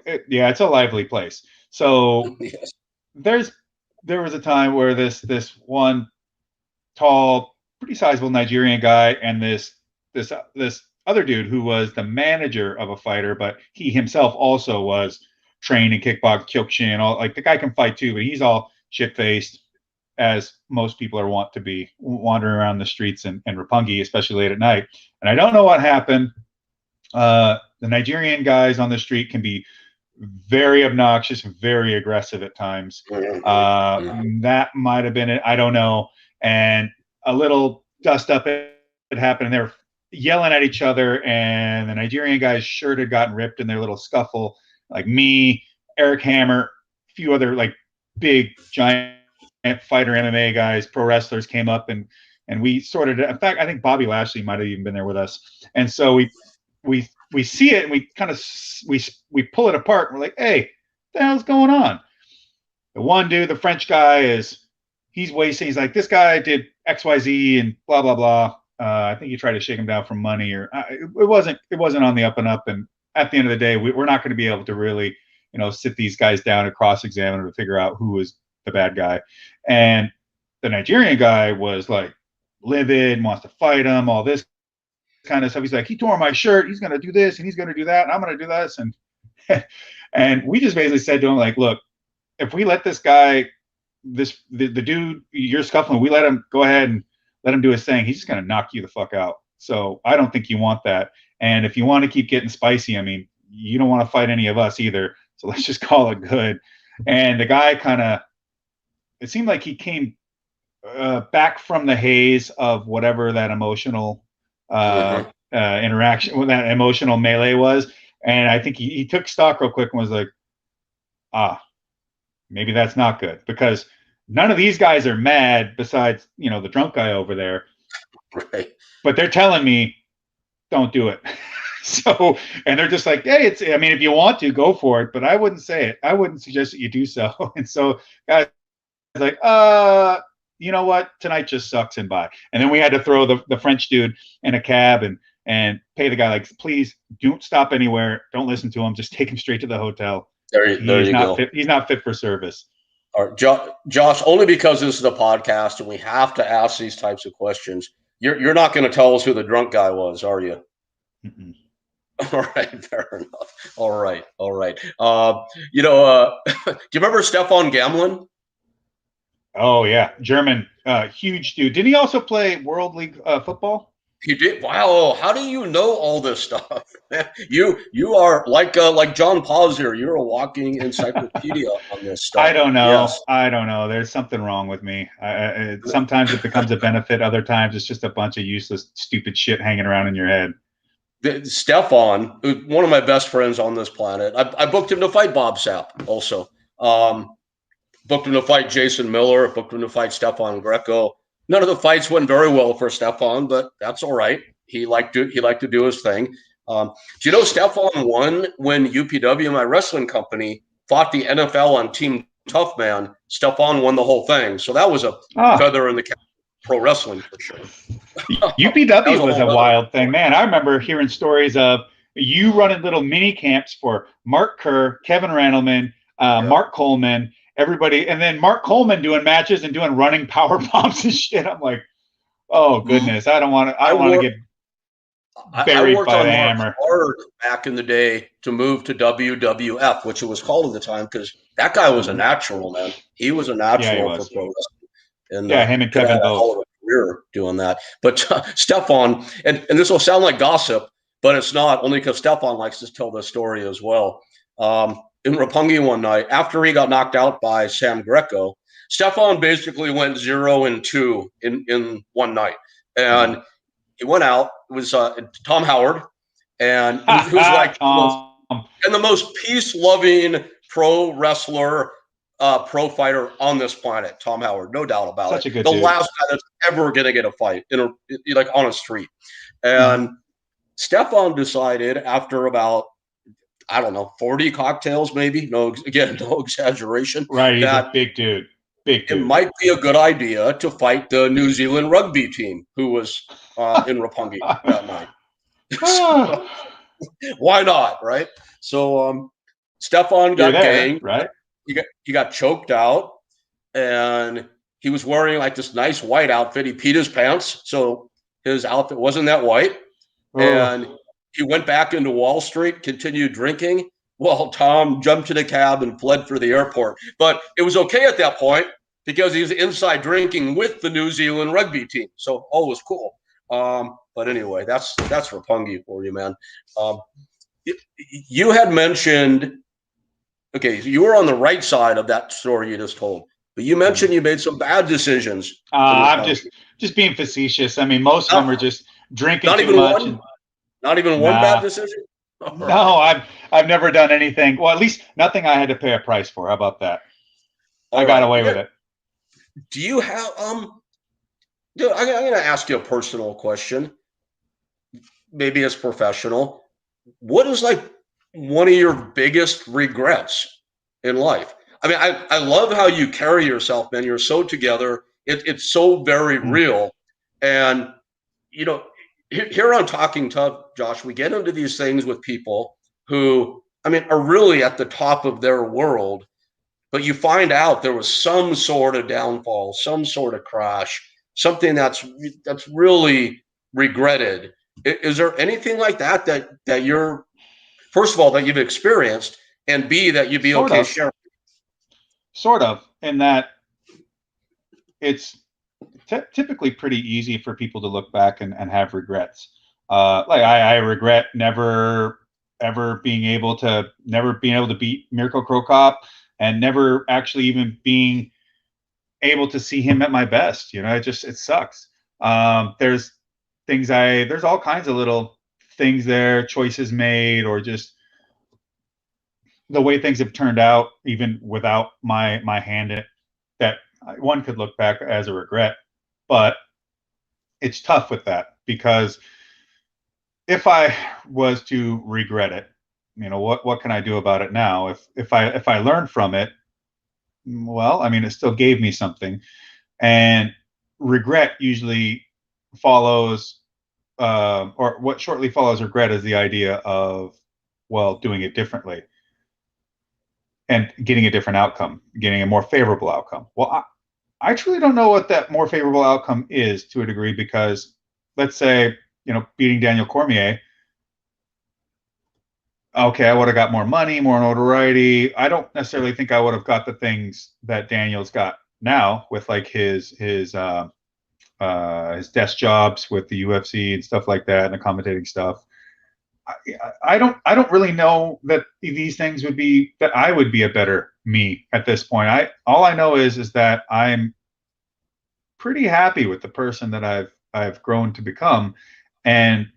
It's a lively place. So Yes. there was a time where this one tall, pretty sizable Nigerian guy and this other dude who was the manager of a fighter, but he himself also was trained in kickbox, kyokushin, all, like, the guy can fight too, but he's all shit faced, as most people are wont to be, wandering around the streets in Roppongi, especially late at night. And I don't know what happened. The Nigerian guys on the street can be very obnoxious, very aggressive at times. That might have been it. I don't know. And a little dust up had happened, and they were yelling at each other, and the Nigerian guy's shirt had gotten ripped in their little scuffle. Like me, Eric Hammer, a few other like big giant fighter MMA guys, pro wrestlers came up, and we sorted it. In fact, I think Bobby Lashley might have even been there with us. And so we see it, and we kind of we pull it apart. And we're like, hey, what the hell's going on? The one dude, the French guy, he's wasting. He's like, this guy did XYZ and blah blah blah. I think he tried to shake him down for money, or it wasn't on the up and up. And at the end of the day, we're not going to be able to really, sit these guys down and cross-examine them to figure out who was the bad guy. And the Nigerian guy was like livid, wants to fight him, all this kind of stuff. He's like, he tore my shirt. He's going to do this and he's going to do that, and I'm going to do this. And and we just basically said to him, like, look, if we let this guy, the dude you're scuffling, we let him go ahead and let him do his thing, he's just going to knock you the fuck out. So I don't think you want that. And if you want to keep getting spicy, I mean, you don't want to fight any of us either. So let's just call it good. And the guy it seemed like he came back from the haze of whatever that emotional interaction, that emotional melee was. And I think he took stock real quick and was like, maybe that's not good, because none of these guys are mad besides, the drunk guy over there. Right. But they're telling me, don't do it. So, and they're just like, hey, I mean, if you want to, go for it, but I wouldn't say it. I wouldn't suggest that you do so. And so guys like, you know what? Tonight just sucks, and bye. And then we had to throw the French dude in a cab and pay the guy, like, please don't stop anywhere. Don't listen to him. Just take him straight to the hotel. There you go. He's not fit for service. All right, Josh, only because this is a podcast and we have to ask these types of questions. You're not going to tell us who the drunk guy was, are you? Mm-mm. All right, fair enough. All right. Do you remember Stefan Gamlin? Oh yeah, German, huge dude. Didn't he also play World League football? He did. Wow, how do you know all this stuff? You are like John Paz here. You're a walking encyclopedia on this stuff. I don't know. Yes. I don't know. There's something wrong with me. Sometimes it becomes a benefit. Other times it's just a bunch of useless, stupid shit hanging around in your head. Stefan, one of my best friends on this planet, I booked him to fight Bob Sapp also. Booked him to fight Jason Miller, booked him to fight Stefan Greco. None of the fights went very well for Stefan, but that's all right. He liked to do his thing. Do you know Stefan won when UPW, my wrestling company, fought the NFL on Team Tough Man? Stefan won the whole thing. So that was a feather in the cap. Pro wrestling for sure. UPW was a wild thing, man. I remember hearing stories of you running little mini camps for Mark Kerr, Kevin Randleman, Mark Coleman, everybody, and then Mark Coleman doing matches and doing running power bombs and shit. I'm like, oh goodness, I don't want to get buried by the hammer. Hard back in the day to move to WWF, which it was called at the time, because that guy was a natural, man. He was a natural for pro wrestling. And, him and Kevin both. Career doing that. But Stefan, and this will sound like gossip, but it's not, only because Stefan likes to tell this story as well. In Roppongi one night, after he got knocked out by Sam Greco, Stefan basically went 0-2 in one night. And he went out. It was Tom Howard. And he was like, And the most peace-loving pro wrestler, pro fighter on this planet, Tom Howard, no doubt about such it. a good The dude. last guy that's ever going to get a fight like on a street. And Stefan decided after about, I don't know, 40 cocktails, maybe. No, again, no exaggeration. Right, he's a That big dude. Big dude. it might be a good idea to fight the New Zealand rugby team who was in Roppongi that night. So, why not, right? So Stefan You're got there, ganged. right? He got choked out, and he was wearing like this nice white outfit. He peed his pants, so his outfit wasn't that white. And he went back into Wall Street, continued drinking, while Tom jumped in a cab and fled for the airport. But it was okay at that point because he was inside drinking with the New Zealand rugby team. So all was cool. But anyway, that's Roppongi for you, man. You had mentioned, okay, you were on the right side of that story you just told, but you mentioned you made some bad decisions. I'm just being facetious. I mean, most of them are just drinking too much. Not even one bad decision? No, I've never done anything. Well, at least nothing I had to pay a price for. How about that? I got away with it. Do you have dude, I'm going to ask you a personal question. Maybe it's professional. What is like one of your biggest regrets in life? I mean, I love how you carry yourself, man. You're so together. It's so very real. And, you know, here on Talking Tough, Josh, we get into these things with people who, I mean, are really at the top of their world, but you find out there was some sort of downfall, some sort of crash, something that's really regretted. Is there anything like that that you're, first of all, that you've experienced, and B, that you'd be okay sharing? Sort of, in that it's typically pretty easy for people to look back and have regrets. Like I regret never being able to beat Mirko Cro Cop, and never actually even being able to see him at my best. You know, it sucks. There's all kinds of little things there, choices made, or just the way things have turned out, even without my hand in it, that one could look back as a regret. But it's tough with that, because if I was to regret it, you know, what can I do about it now? If I learned from it, well, I mean, it still gave me something. And regret usually follows, or what shortly follows regret is the idea of, well, doing it differently and getting a different outcome, getting a more favorable outcome. Well, I truly don't know what that more favorable outcome is, to a degree, because let's say, you know, beating Daniel Cormier, okay, I would have got more money, more notoriety. I don't necessarily think I would have got the things that Daniel's got now, with like his desk jobs with the UFC and stuff like that, and the commentating stuff. I don't really know that these things would be, that I would be a better me at this point. All I know is that I'm pretty happy with the person that I've grown to become, and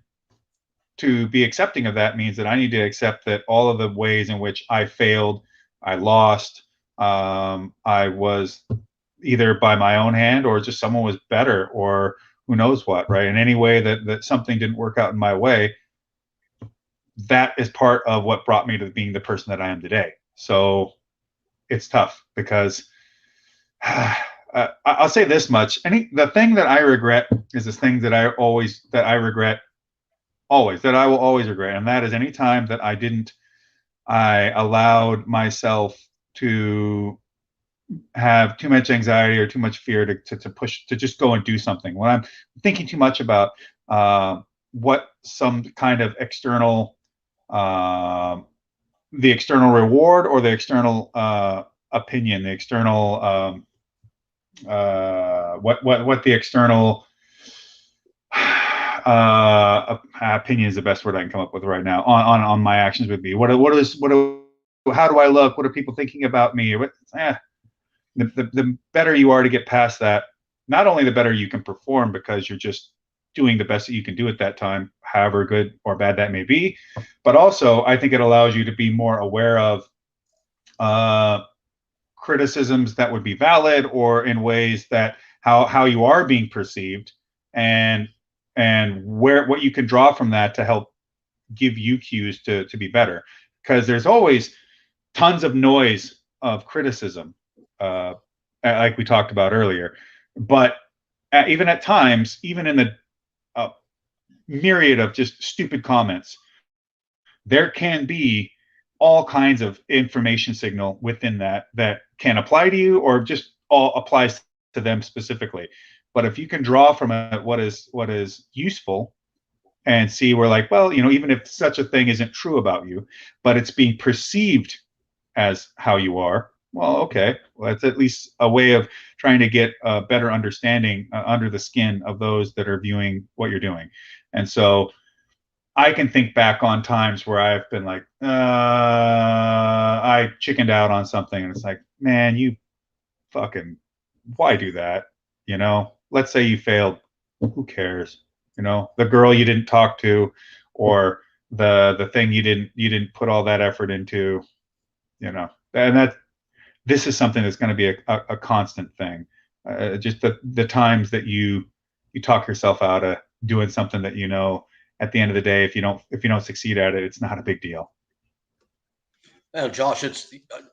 to be accepting of that means that I need to accept that all of the ways in which I failed, I lost, I was either by my own hand, or just someone was better, or who knows what, right? In any way that something didn't work out in my way, that is part of what brought me to being the person that I am today. So it's tough, because I'll say this much: the thing that I regret is this thing that I regret always, that I will always regret, and that is any time that I allowed myself to have too much anxiety or too much fear to push, to just go and do something. When I'm thinking too much about what some kind of external, the external reward, or the external opinion, the external what the external opinion is the best word I can come up with right now on my actions would be. How do I look? What are people thinking about me? The better you are to get past that, not only the better you can perform, because you're just doing the best that you can do at that time. however good or bad that may be. But also, I think it allows you to be more aware of criticisms that would be valid, or in ways that how you are being perceived, and what you can draw from that to help give you cues to be better. Because there's always tons of noise of criticism, like we talked about earlier. But even at times, even in the myriad of just stupid comments, there can be all kinds of information signal within that can apply to you, or just all applies to them specifically. But if you can draw from it what is useful, and see where, like, well, even if such a thing isn't true about you, but it's being perceived as how you are, well, okay, well, that's at least a way of trying to get a better understanding under the skin of those that are viewing what you're doing. And so I can think back on times where I've been like, I chickened out on something, and it's like, man, you fucking, why do that? Let's say you failed. Who cares? The girl you didn't talk to, or the thing you didn't put all that effort into, and that this is something that's going to be a constant thing. Just the times that you talk yourself out of doing something that, at the end of the day, if you don't succeed at it, it's not a big deal. Man, Josh,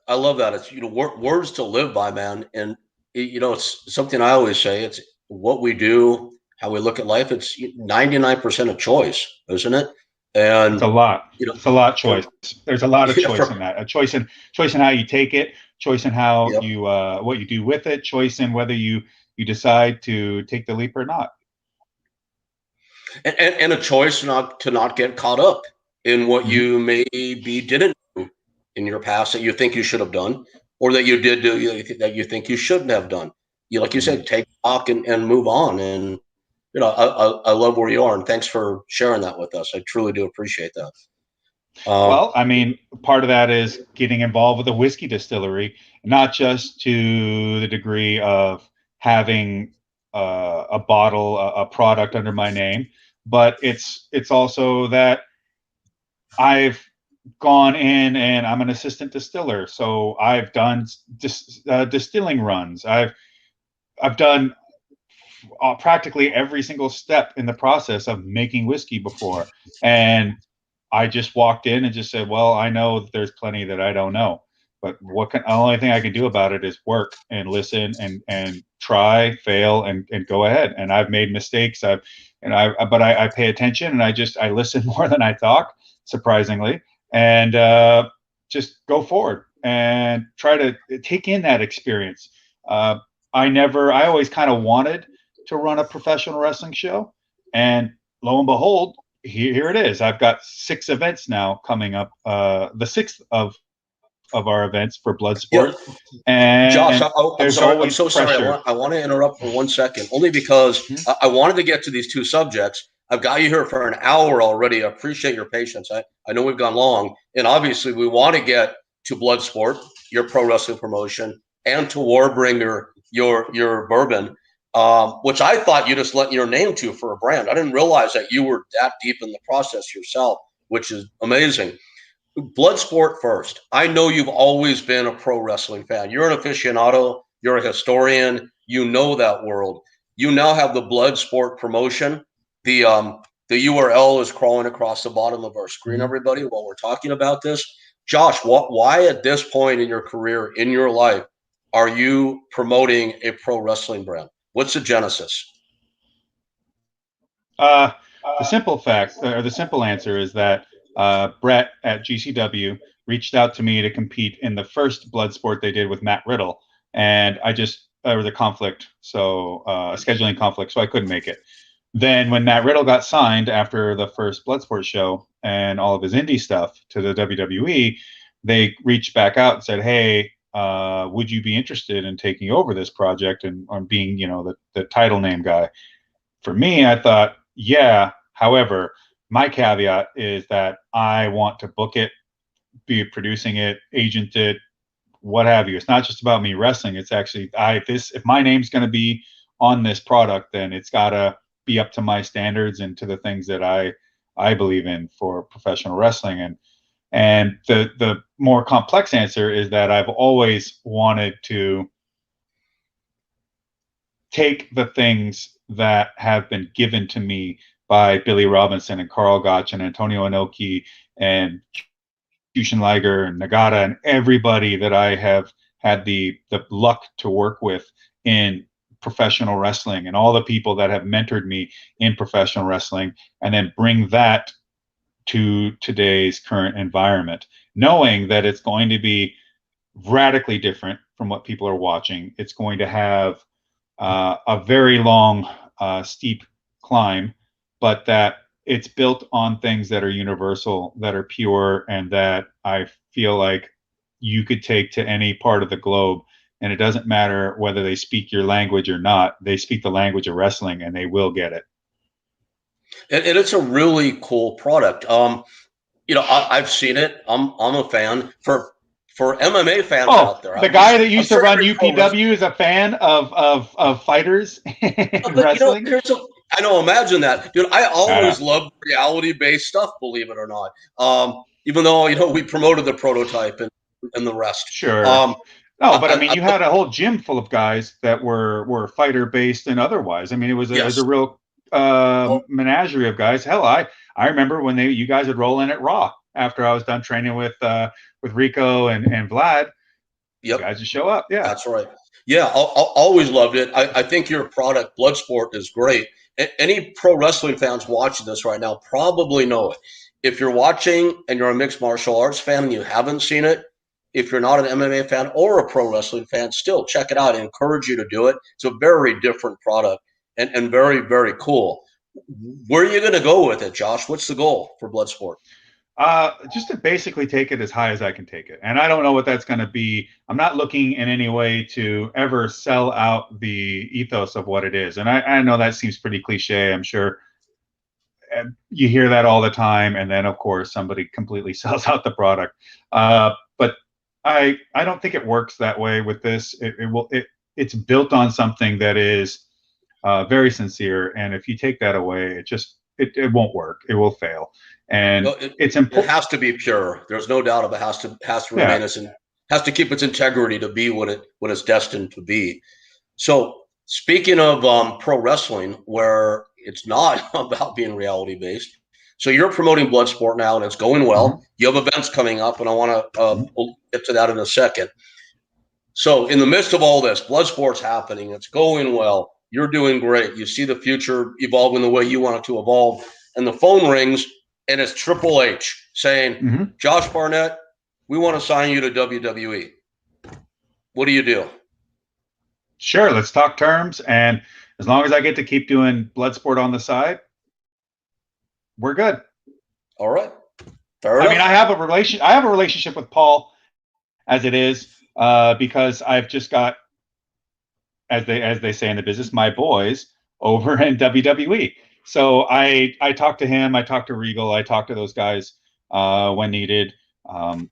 I love that. It's words to live by, man. And it's something I always say. It's what we do, how we look at life. It's 99% of choice, isn't it? And it's a lot. It's a lot choice. There's a lot of choice in that. A choice in how you take it, choice in how you what you do with it, choice in whether you decide to take the leap or not. And a choice to not get caught up in what you maybe didn't do in your past that you think you should have done, or that you did do that you think you shouldn't have done. Like you said, take stock and move on. And I love where you are, and thanks for sharing that with us. I truly do appreciate that. Well, I mean, part of that is getting involved with a whiskey distillery, not just to the degree of having a bottle, a product under my name, but it's also that I've gone in and I'm an assistant distiller, so I've done distilling runs. I've done practically every single step in the process of making whiskey before, and I just walked in and just said, well, I know that there's plenty that I don't know, but the only thing I can do about it is work and listen and try, fail, and go ahead. And I've made mistakes. But I pay attention, and I listen more than I talk, surprisingly, and just go forward and try to take in that experience. I always kind of wanted to run a professional wrestling show, and lo and behold, here it is. I've got 6 events now coming up. The 6th of our events for Bloodsport. Yeah. And Josh, I'm so pressure. sorry. I want to interrupt for 1 second, only because I wanted to get to these 2 subjects. I've got you here for an hour already. I appreciate your patience. I know we've gone long, and obviously we want to get to Bloodsport, your pro wrestling promotion, and to Warbringer, your bourbon. Which I thought you just let your name to for a brand. I didn't realize that you were that deep in the process yourself, which is amazing. Bloodsport first. I know you've always been a pro wrestling fan. You're an aficionado. You're a historian. You know that world. You now have the Bloodsport promotion. The URL is crawling across the bottom of our screen, everybody, while we're talking about this. Josh, why at this point in your career, in your life, are you promoting a pro wrestling brand? What's the genesis? The simple answer is that Brett at GCW reached out to me to compete in the first Bloodsport they did with Matt Riddle, and there was a conflict, so a scheduling conflict, so I couldn't make it. Then when Matt Riddle got signed after the first Bloodsport show and all of his indie stuff to the WWE, they reached back out and said, hey, would you be interested in taking over this project and on being, the title name guy? For me, I thought, yeah. However, my caveat is that I want to book it, be producing it, agent it, what have you. It's not just about me wrestling. It's actually if my name's going to be on this product, then it's got to be up to my standards and to the things that I I believe in for professional wrestling. And the more complex answer is that I've always wanted to take the things that have been given to me by Billy Robinson and Carl Gotch and Antonio Inoki and Jushin Liger and Nagata and everybody that I have had the luck to work with in professional wrestling and all the people that have mentored me in professional wrestling, and then bring that to today's current environment, knowing that it's going to be radically different from what people are watching. It's going to have a very long, steep climb, but that it's built on things that are universal, that are pure, and that I feel like you could take to any part of the globe. And it doesn't matter whether they speak your language or not. They speak the language of wrestling, and they will get it. And it's a really cool product. I've seen it. I'm a fan. For MMA fans out there, the guy that used to sure run UPW is a fan of fighters in wrestling. I know. Imagine that, dude. I always loved reality-based stuff. Believe it or not. Even though we promoted the prototype and the rest. Sure. No, but I mean, you had a whole gym full of guys that were fighter-based and otherwise. I mean, it was a real menagerie of guys. Hell, I remember when you guys would roll in at Raw after I was done training with Rico and Vlad. Yep. You guys would show up. Yeah, that's right. Yeah, I always loved it. I think your product, Bloodsport, is great. Any pro wrestling fans watching this right now probably know it. If you're watching and you're a mixed martial arts fan and you haven't seen it, if you're not an MMA fan or a pro wrestling fan, still check it out. I encourage you to do it. It's a very different product and very, very cool. Where are you going to go with it, Josh? What's the goal for Bloodsport? Just to basically take it as high as I can take it. And I don't know what that's going to be. I'm not looking in any way to ever sell out the ethos of what it is. And I know that seems pretty cliche. I'm sure you hear that all the time. And then, of course, somebody completely sells out the product. But I don't think it works that way with this. It's built on something that is very sincere. And if you take that away, it won't work. It will fail. And it's important. It has to be pure. There's no doubt about it. Has to remain has to keep its integrity to be what it's destined to be. So speaking of pro wrestling, where it's not about being reality based, so you're promoting Bloodsport now, and it's going well. Mm-hmm. You have events coming up, and I want to we'll get to that in a second. So in the midst of all this, Bloodsport's happening. It's going well. You're doing great. You see the future evolving the way you want it to evolve, and the phone rings. And it's Triple H saying, Josh Barnett, we want to sign you to WWE. What do you do? Sure, let's talk terms. And as long as I get to keep doing Bloodsport on the side, we're good. All right. Fair enough. I mean, I have a relationship with Paul as it is, because I've just got, as they say in the business, my boys over in WWE. So I talk to him, I talk to Regal, I talk to those guys when needed. I've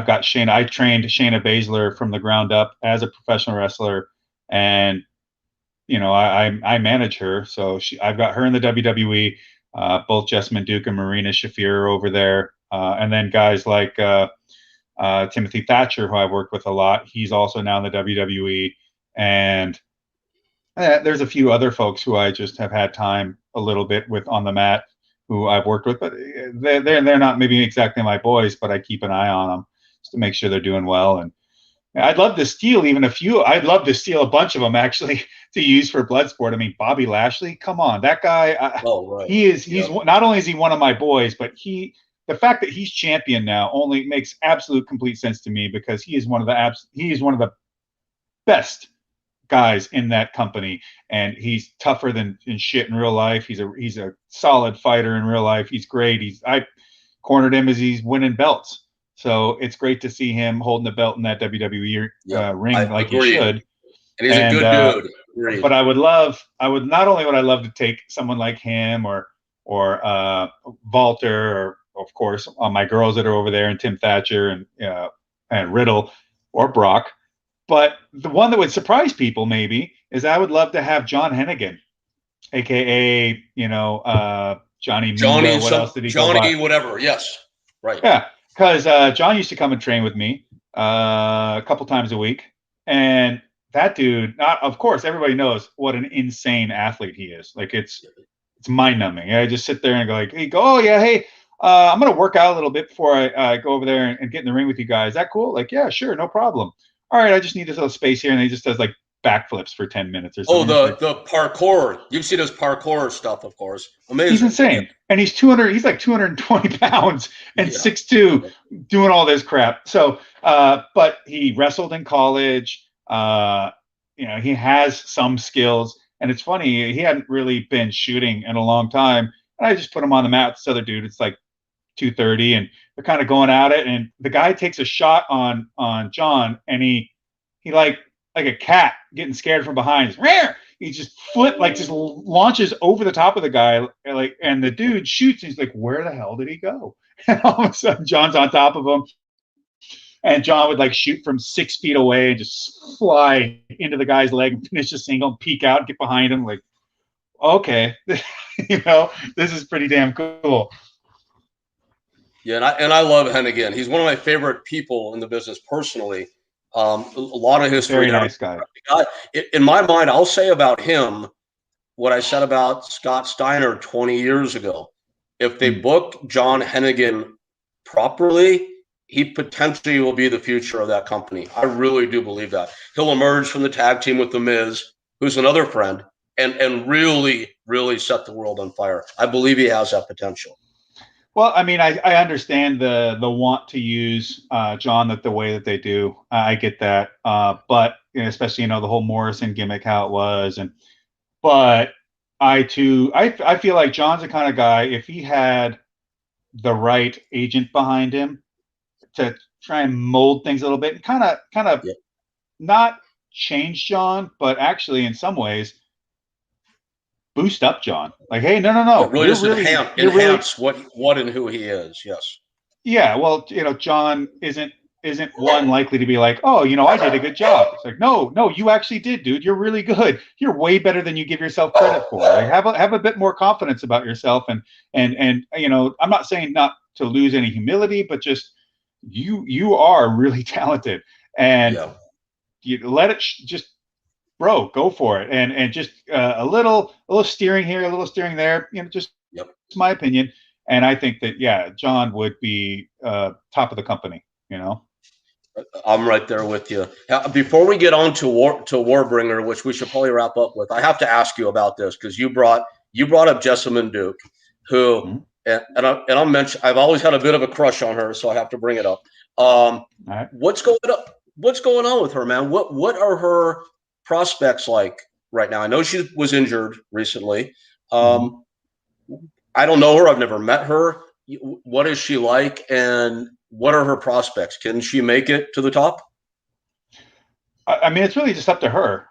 got Shayna. I trained Shayna Baszler from the ground up as a professional wrestler, and I manage her. So I've got her in the WWE. Both Jessamine Duke and Marina Shafir are over there, and then guys like Timothy Thatcher, who I've worked with a lot. He's also now in the WWE, and there's a few other folks who I just have had time a little bit with on the mat who I've worked with, but they're not maybe exactly my boys, but I keep an eye on them just to make sure they're doing well. And I'd love to steal I'd love to steal a bunch of them actually to use for Bloodsport. I mean, Bobby Lashley, come on, that guy. Right. He's not only is he one of my boys, but the fact that he's champion now only makes absolute complete sense to me, because he is one of the best guys in that company, and he's tougher than shit in real life. He's a solid fighter in real life. He's great. I cornered him as he's winning belts, so it's great to see him holding the belt in that WWE ring like he should. And he's a good dude. But I would not only would I love to take someone like him or Walter, or of course my girls that are over there, and Tim Thatcher and Riddle or Brock. But the one that would surprise people maybe is I would love to have John Hennigan, aka Johnny Johnny, Mundo. What else did he go Johnny, by? whatever. Yes, right. Yeah, because John used to come and train with me a couple times a week, and that dude, not of course, everybody knows what an insane athlete he is. Like it's mind numbing. I just sit there and go like, hey, go, oh yeah, hey, I'm gonna work out a little bit before I go over there and get in the ring with you guys. Is that cool? Like, yeah, sure, no problem. All right, I just need this little space here, and he just does like backflips for 10 minutes or Oh, something. It's like, the parkour. You've seen his parkour stuff, of course. he's Amazing. Yeah. insane, and he's 200. He's like 220 pounds and Yeah. 6'2", doing all this crap. So, but he wrestled in college. He has some skills, and it's funny, he hadn't really been shooting in a long time, and I just put him on the mat with this other dude. It's like 2:30, and they're kind of going at it, and the guy takes a shot on John, and he like a cat getting scared from behind. He just just launches over the top of the guy, like, and the dude shoots. And he's like, "Where the hell did he go?" And all of a sudden, John's on top of him, and John would like shoot from 6 feet away and just fly into the guy's leg and finish a single, peek out, get behind him, like, okay, this is pretty damn cool. Yeah, and I love Hennigan. He's one of my favorite people in the business personally. A lot of history. Very nice guy. In my mind, I'll say about him what I said about Scott Steiner 20 years ago. If they book John Hennigan properly, he potentially will be the future of that company. I really do believe that. He'll emerge from the tag team with The Miz, who's another friend, and really, really set the world on fire. I believe he has that potential. Well, I mean, I understand the want to use John the way that they do. I get that, but especially the whole Morrison gimmick, how it was, but I feel like John's the kind of guy, if he had the right agent behind him to try and mold things a little bit, and kind of not change John, but actually in some ways boost up John. Like, hey, no, Yeah, really just enhance what and who he is. Yes. Yeah, well, John isn't one likely to be like, oh, I did a good job. It's like, no, you actually did, dude. You're really good. You're way better than you give yourself credit for. Like, have a bit more confidence about yourself, and I'm not saying not to lose any humility, but just you are really talented, and you let it just. Bro, go for it, and just a little steering here, a little steering there. Just it's my opinion, and I think that John would be top of the company. I'm right there with you. Before we get on to Warbringer, which we should probably wrap up with, I have to ask you about this because you brought up Jessamine Duke, who I'll mention. I've always had a bit of a crush on her, so I have to bring it up. Right. What's going on with her, man? What are her prospects like right now? I know she was injured recently. I don't know her. I've never met her. What is she like, and what are her prospects? Can she make it to the top? I mean, it's really just up to her.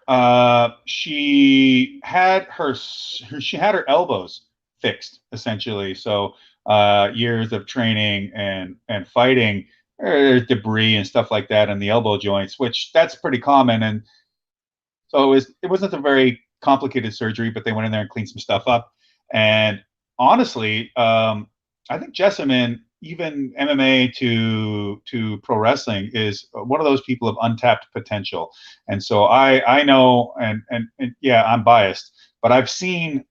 She had her elbows fixed essentially. So years of training and fighting, there's debris and stuff like that in the elbow joints, which that's pretty common. And so it wasn't a very complicated surgery, but they went in there and cleaned some stuff up. And honestly, I think Jessamine, even MMA to pro wrestling, is one of those people of untapped potential. And so I know, and yeah, I'm biased, but I've seen,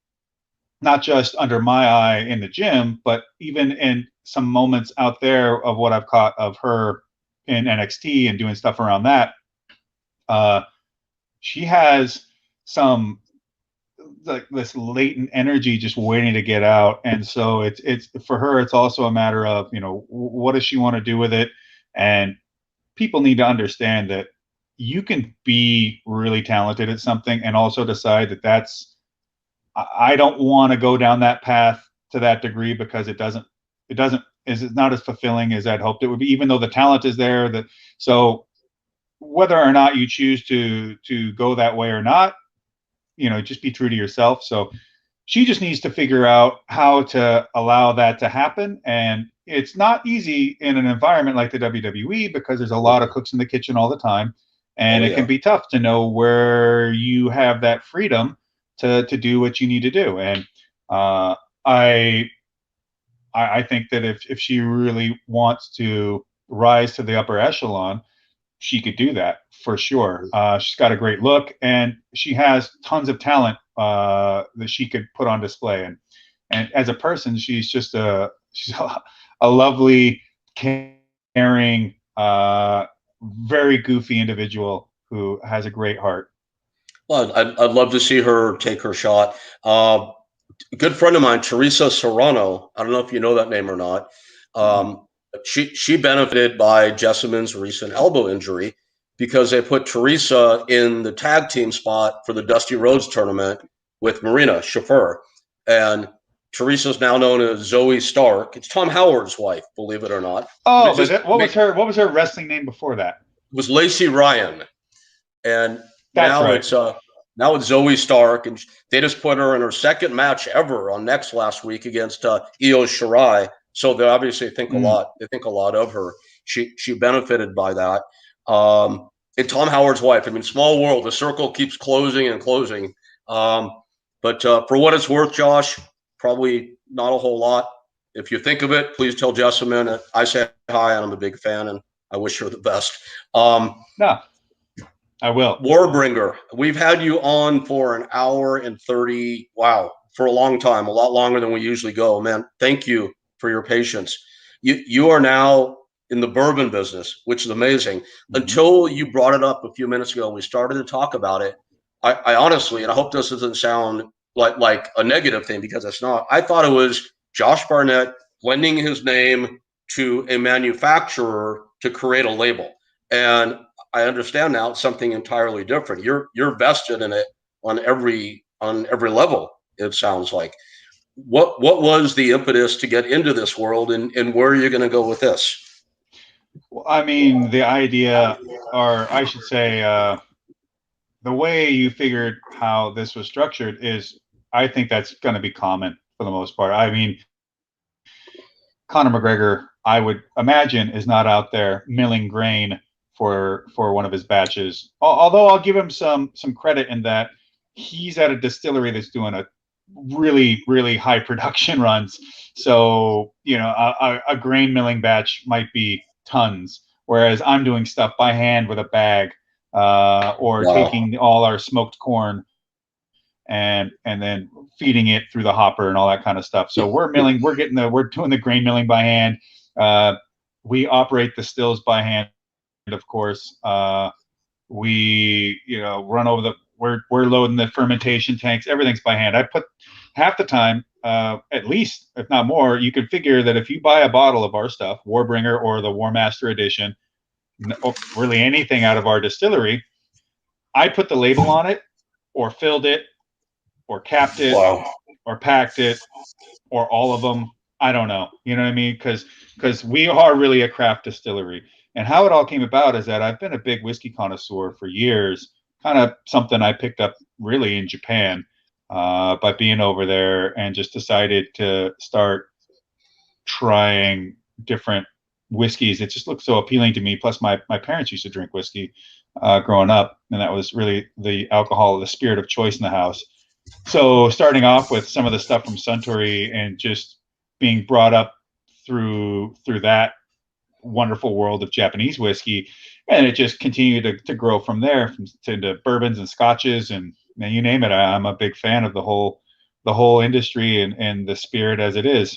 not just under my eye in the gym, but even in some moments out there of what I've caught of her in NXT and doing stuff around that. She has some like this latent energy just waiting to get out, and so it's for her. It's also a matter of what does she want to do with it, and people need to understand that you can be really talented at something and also decide that I don't want to go down that path to that degree because it's not as fulfilling as I'd hoped it would be, even though the talent is there. So whether or not you choose to go that way or not, just be true to yourself. So she just needs to figure out how to allow that to happen. And it's not easy in an environment like the WWE because there's a lot of cooks in the kitchen all the time. And it can be tough to know where you have that freedom to do what you need to do. And I I think that if she really wants to rise to the upper echelon, she could do that for sure. She's got a great look, and she has tons of talent that she could put on display. And as a person, she's just a lovely, caring, very goofy individual who has a great heart. Well, I'd love to see her take her shot. A good friend of mine, Teresa Serrano. I don't know if you know that name or not. Mm. Um, she benefited by Jessamine's recent elbow injury because they put Teresa in the tag team spot for the Dusty Rhodes tournament with Marina Shafir, and Teresa's now known as Zoe Stark. It's Tom Howard's wife, believe it or not. Oh, It but just what was her wrestling name before that? was Lacey Ryan, and That's now right. it's Zoe Stark, and they just put her in her second match ever on Next last week against Io Shirai. So they obviously think a Mm. lot. They think a lot of her. She benefited by that. And Tom Howard's wife. I mean, small world. The circle keeps closing and closing. Um, but for what it's worth, Josh, probably not a whole lot. If you think of it, please tell Jessamine that I say hi and I'm a big fan and I wish her the best. No, I will. Warbringer, we've had you on for an hour and 30. Wow, for a long time, a lot longer than we usually go. Man, thank you for your patience. You are now in the bourbon business, which is amazing. Mm-hmm. Until you brought it up a few minutes ago and we started to talk about it, I honestly, and I hope this doesn't sound like a negative thing because it's not, I thought it was Josh Barnett lending his name to a manufacturer to create a label. And I understand now it's something entirely different. You're vested in it on every level. It sounds like. What was the impetus to get into this world, and where are you going to go with this? Well, I mean, the idea, or I should say, the way you figured how this was structured is, I think that's going to be common for the most part. I mean, Conor McGregor, I would imagine, is not out there milling grain for one of his batches. Although I'll give him some credit in that he's at a distillery that's doing a really high production runs. So a grain milling batch might be tons, whereas I'm doing stuff by hand with a bag, or Wow. taking all our smoked corn and then feeding it through the hopper and all that kind of stuff. So we're milling, we're doing the grain milling by hand. Uh, we operate the stills by hand, of course. We run over we're loading the fermentation tanks. Everything's by hand. I put half the time, at least if not more. You can figure that if you buy a bottle of our stuff, Warbringer or the War Master Edition, really anything out of our distillery, I put the label on it, or filled it, or capped it, Wow. or packed it, or all of them. I don't know. You know what I mean? Because we are really a craft distillery. And how it all came about is that I've been a big whiskey connoisseur for years, kind of something I picked up really in Japan, by being over there, and just decided to start trying different whiskeys. It just looked so appealing to me. Plus, my parents used to drink whiskey growing up, and that was really the alcohol, the spirit of choice in the house. So starting off with some of the stuff from Suntory and just being brought up through that wonderful world of Japanese whiskey, and it just continued to grow from there, into bourbons and scotches, and you name it. I'm a big fan of the whole industry and the spirit as it is.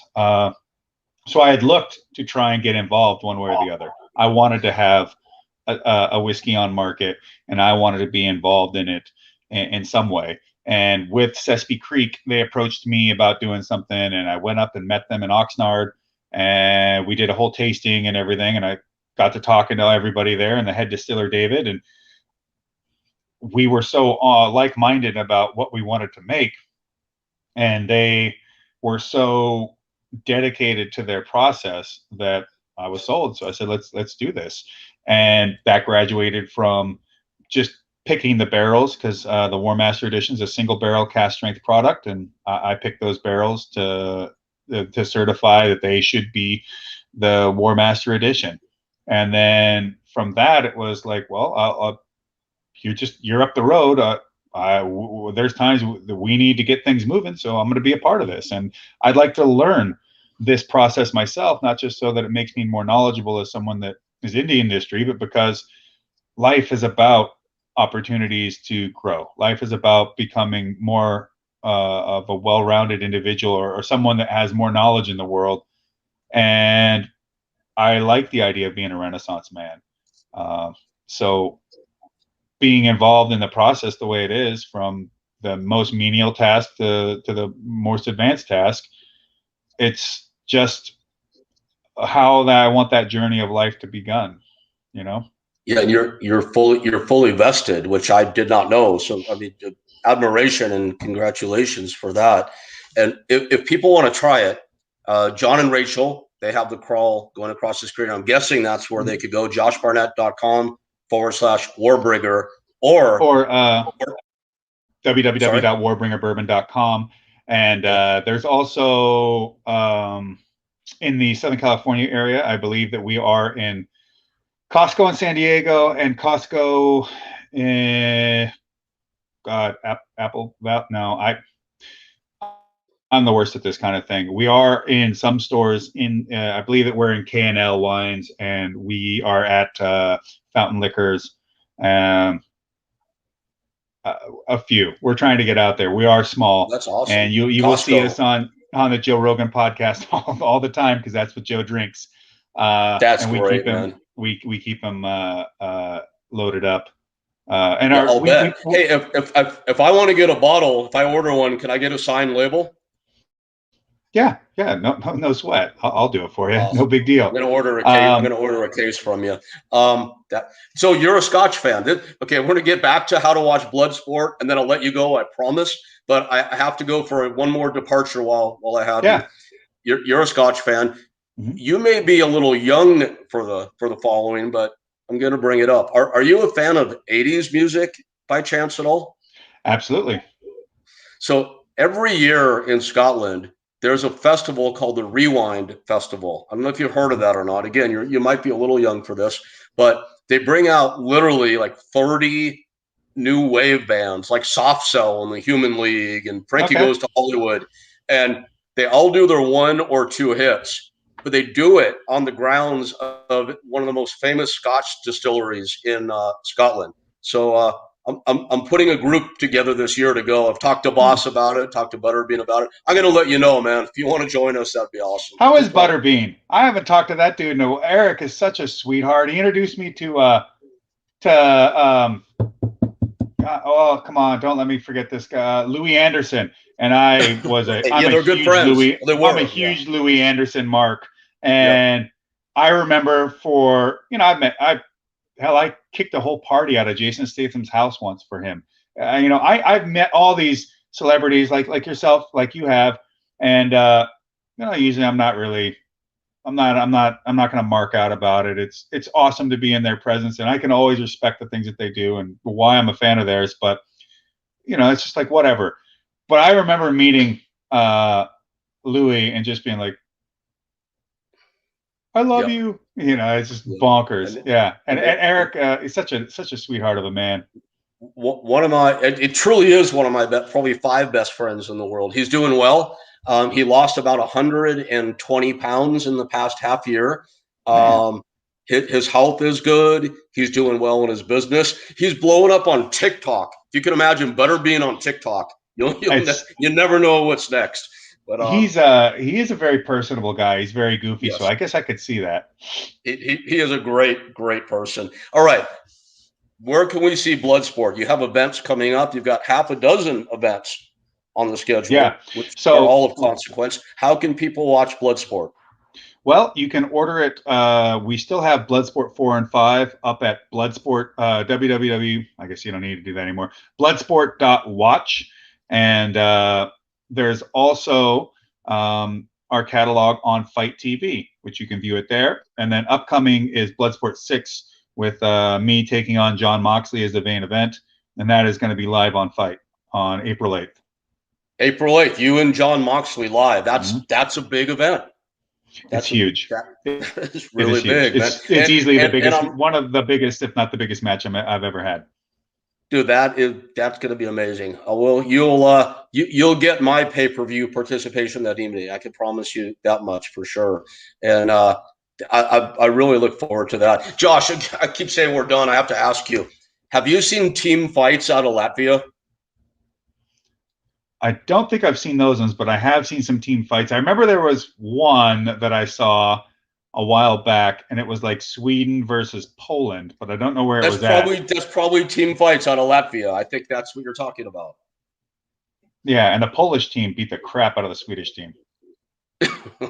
So I had looked to try and get involved one way or the other. I wanted to have a whiskey on market, and I wanted to be involved in it in some way. And with Sespe Creek, they approached me about doing something, and I went up and met them in Oxnard, and we did a whole tasting and everything. And I got to talking to everybody there, and the head distiller David, and we were so like-minded about what we wanted to make, and they were so dedicated to their process that I was sold. So I said, let's do this. And that graduated from just picking the barrels, because the War Master Edition is a single barrel cast strength product, and I picked those barrels to certify that they should be the War Master Edition. And then from that, it was like, well, you're up the road. There's times that we need to get things moving, so I'm going to be a part of this, and I'd like to learn this process myself, not just so that it makes me more knowledgeable as someone that is in the industry, but because life is about opportunities to grow. Life is about becoming more of a well-rounded individual, or someone that has more knowledge in the world. And I like the idea of being a Renaissance man. So being involved in the process the way it is, from the most menial task to the most advanced task, it's just how that I want that journey of life to begun, you know? Yeah, and you're fully vested, which I did not know. So I mean, admiration and congratulations for that. And if people want to try it, John and Rachel, they have the crawl going across the screen. I'm guessing that's where they could go. joshbarnett.com/Warbringer or or www.warbringerbourbon.com. And there's also in the Southern California area, I believe that we are in Costco in San Diego and Costco in Apple. No, I'm the worst at this kind of thing. We are in some stores in, I believe that we're in K&L Wines, and we are at Fountain Liquors. A few. We're trying to get out there. We are small. That's awesome. And you will see us on the Joe Rogan podcast all the time, because that's what Joe drinks. That's and we great, keep him, man. We keep them loaded up. I'll bet. Hey, if I want to get a bottle, if I order one, can I get a signed label? Yeah, no sweat. I'll do it for you. Awesome. No big deal. I'm gonna order a case. I'm gonna order a case from you. So you're a Scotch fan. Okay, we're gonna get back to how to watch Bloodsport, and then I'll let you go. I promise. But I have to go for one more departure while I have you. You're a Scotch fan. Mm-hmm. You may be a little young for the following, but I'm gonna bring it up. Are you a fan of 80s music by chance at all? Absolutely. So every year in Scotland, there's a festival called the Rewind Festival. I don't know if you've heard of that or not. Again, you might be a little young for this, but they bring out literally like 30 new wave bands, like Soft Cell and the Human League and Frankie Goes to Hollywood. And they all do their one or two hits, but they do it on the grounds of one of the most famous Scotch distilleries in Scotland. So I'm putting a group together this year to go. I've talked to Boss about it, talked to Butterbean about it. I'm going to let you know, man. If you want to join us, that'd be awesome. How is Butterbean? I haven't talked to that dude. No, Eric is such a sweetheart. He introduced me to oh, come on, don't let me forget this guy, Louis Anderson. And I was I'm they're good friends. I'm a huge Louis Anderson mark. And I remember I kicked a whole party out of Jason Statham's house once for him. I've met all these celebrities like yourself, like you have, and usually I'm not going to mark out about it. It's awesome to be in their presence, and I can always respect the things that they do and why I'm a fan of theirs. But it's just like whatever. But I remember meeting Louis and just being like, I love you. It's just bonkers. And Eric is such a sweetheart of a man. It truly is one of my probably 5 best friends in the world. He's doing well. He lost about 120 pounds in the past half year. His health is good. He's doing well in his business. He's blowing up on TikTok. If you can imagine Butterbean on TikTok, you never know what's next. But he is a very personable guy. He's very goofy, so I guess I could see that. He is a great person. All right, where can we see Bloodsport? You have events coming up. You've got half a dozen events on the schedule, which are all of consequence. How can people watch Bloodsport? Well, you can order it. We still have Bloodsport 4 and 5 up at Bloodsport www. I guess you don't need to do that anymore. Bloodsport.watch, and there's also our catalog on Fight TV, which you can view it there. And then upcoming is Bloodsport 6 with me taking on John Moxley as the main event, and that is going to be live on Fight on April 8th. April 8th, you and John Moxley live. That's a big event. That's huge. It's really big. It's easily the biggest, one of the biggest, if not the biggest match I've ever had. Dude, that's going to be amazing. You'll get my pay-per-view participation that evening. I can promise you that much for sure. And I really look forward to that. Josh, I keep saying we're done. I have to ask you, have you seen team fights out of Latvia? I don't think I've seen those ones, but I have seen some team fights. I remember there was one that I saw a while back, and it was like Sweden versus Poland, but I don't know where it was at. That's probably team fights out of Latvia. I think that's what you're talking about. Yeah, and the Polish team beat the crap out of the Swedish team.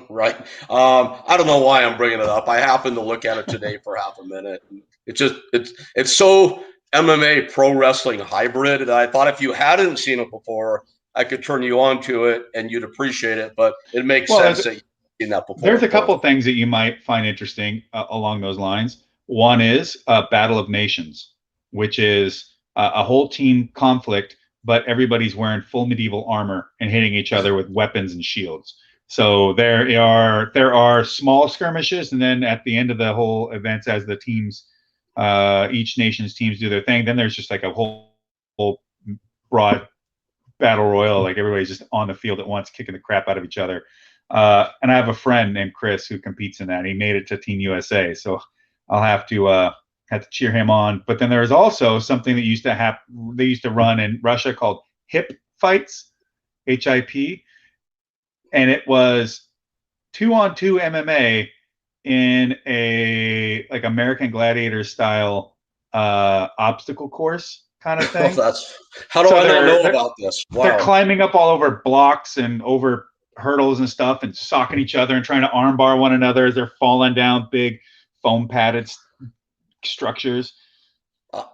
Right. I don't know why I'm bringing it up. I happened to look at it today for half a minute. It's so MMA pro wrestling hybrid that I thought if you hadn't seen it before, I could turn you on to it and you'd appreciate it. But it makes sense that you've seen that before. There's a couple of things that you might find interesting along those lines. One is Battle of Nations, which is a whole team conflict, but everybody's wearing full medieval armor and hitting each other with weapons and shields. So there are small skirmishes, and then at the end of the whole events, as the teams, each nation's teams do their thing, then there's just like a whole broad battle royal, like everybody's just on the field at once, kicking the crap out of each other. And I have a friend named Chris who competes in that. He made it to Team USA, so I'll have to cheer him on. But then there is also something that used to they used to run in Russia called hip fights, HIP. And it was 2-on-2 MMA in a like American Gladiator style obstacle course kind of thing. How do I not know about this? Wow. They're climbing up all over blocks and over hurdles and stuff and socking each other and trying to armbar one another as they're falling down big foam padded structures.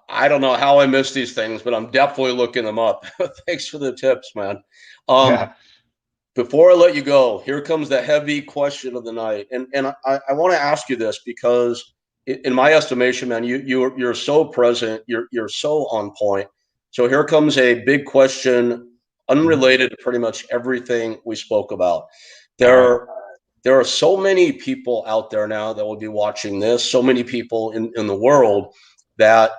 I don't know how I missed these things, but I'm definitely looking them up. Thanks for the tips, man. Yeah. Before I let you go, here comes the heavy question of the night. And I want to ask you this because in my estimation, man, you're so present, you're so on point. So here comes a big question unrelated to pretty much everything we spoke about. There are so many people out there now that will be watching this, so many people in the world that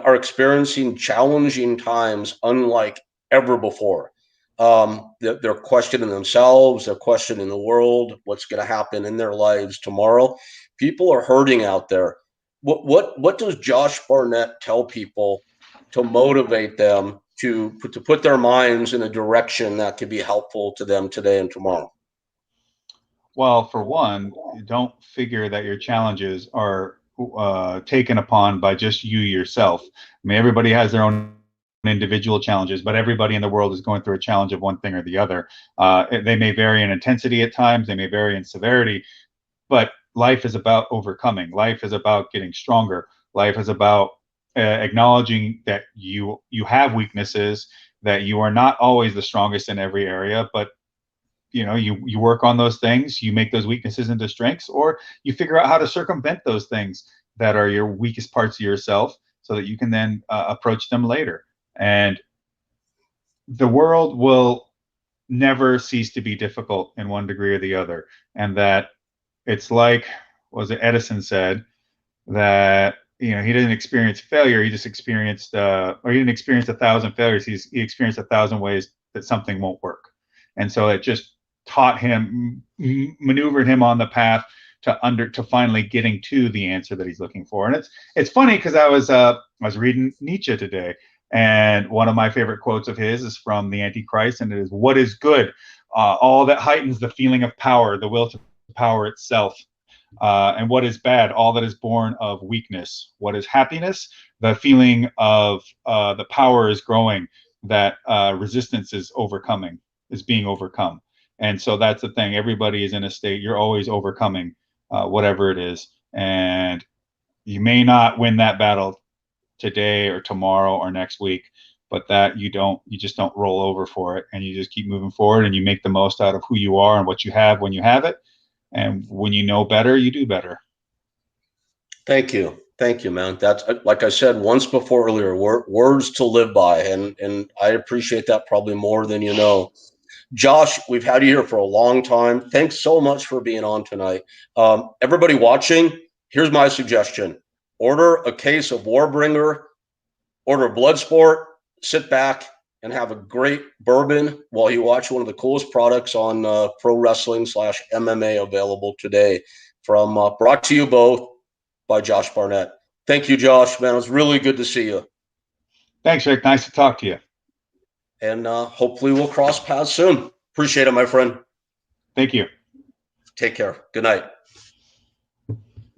are experiencing challenging times unlike ever before. They're questioning themselves, they're questioning the world, what's going to happen in their lives tomorrow. People are hurting out there. What does Josh Barnett tell people to motivate them to put their minds in a direction that could be helpful to them today and tomorrow? Well, for one, don't figure that your challenges are taken upon by just you yourself. I mean, everybody has their own individual challenges, but everybody in the world is going through a challenge of one thing or the other. They may vary in intensity at times, they may vary in severity, but life is about overcoming. Life is about getting stronger. Life is about acknowledging that you have weaknesses, that you are not always the strongest in every area, but you work on those things, you make those weaknesses into strengths, or you figure out how to circumvent those things that are your weakest parts of yourself so that you can then approach them later. And the world will never cease to be difficult in one degree or the other. And that it's like, was it Edison said, that he didn't experience failure, he just experienced or he didn't experience 1,000 failures, he experienced 1,000 ways that something won't work. And so it just taught him, maneuvered him on the path to finally getting to the answer that he's looking for. And it's funny because I was reading Nietzsche today, and one of my favorite quotes of his is from the Antichrist, and it is, "What is good? All that heightens the feeling of power, the will to power itself. And what is bad? All that is born of weakness. What is happiness? The feeling of the power is growing, that resistance is being overcome." And so that's the thing. Everybody is in a state, you're always overcoming whatever it is. And you may not win that battle today or tomorrow or next week, but that you just don't roll over for it, and you just keep moving forward, and you make the most out of who you are and what you have when you have it. And when you know better, you do better. Thank you, man. That's, like I said once before earlier, words to live by, and I appreciate that probably more than you know. Josh, we've had you here for a long time. Thanks so much for being on tonight. Everybody watching, here's my suggestion. Order a case of Warbringer order Bloodsport, sit back, and have a great bourbon while you watch one of the coolest products on Pro Wrestling / MMA available today. From brought to you both by Josh Barnett. Thank you, Josh, man. It was really good to see you. Thanks, Rick. Nice to talk to you. And hopefully we'll cross paths soon. Appreciate it, my friend. Thank you. Take care. Good night.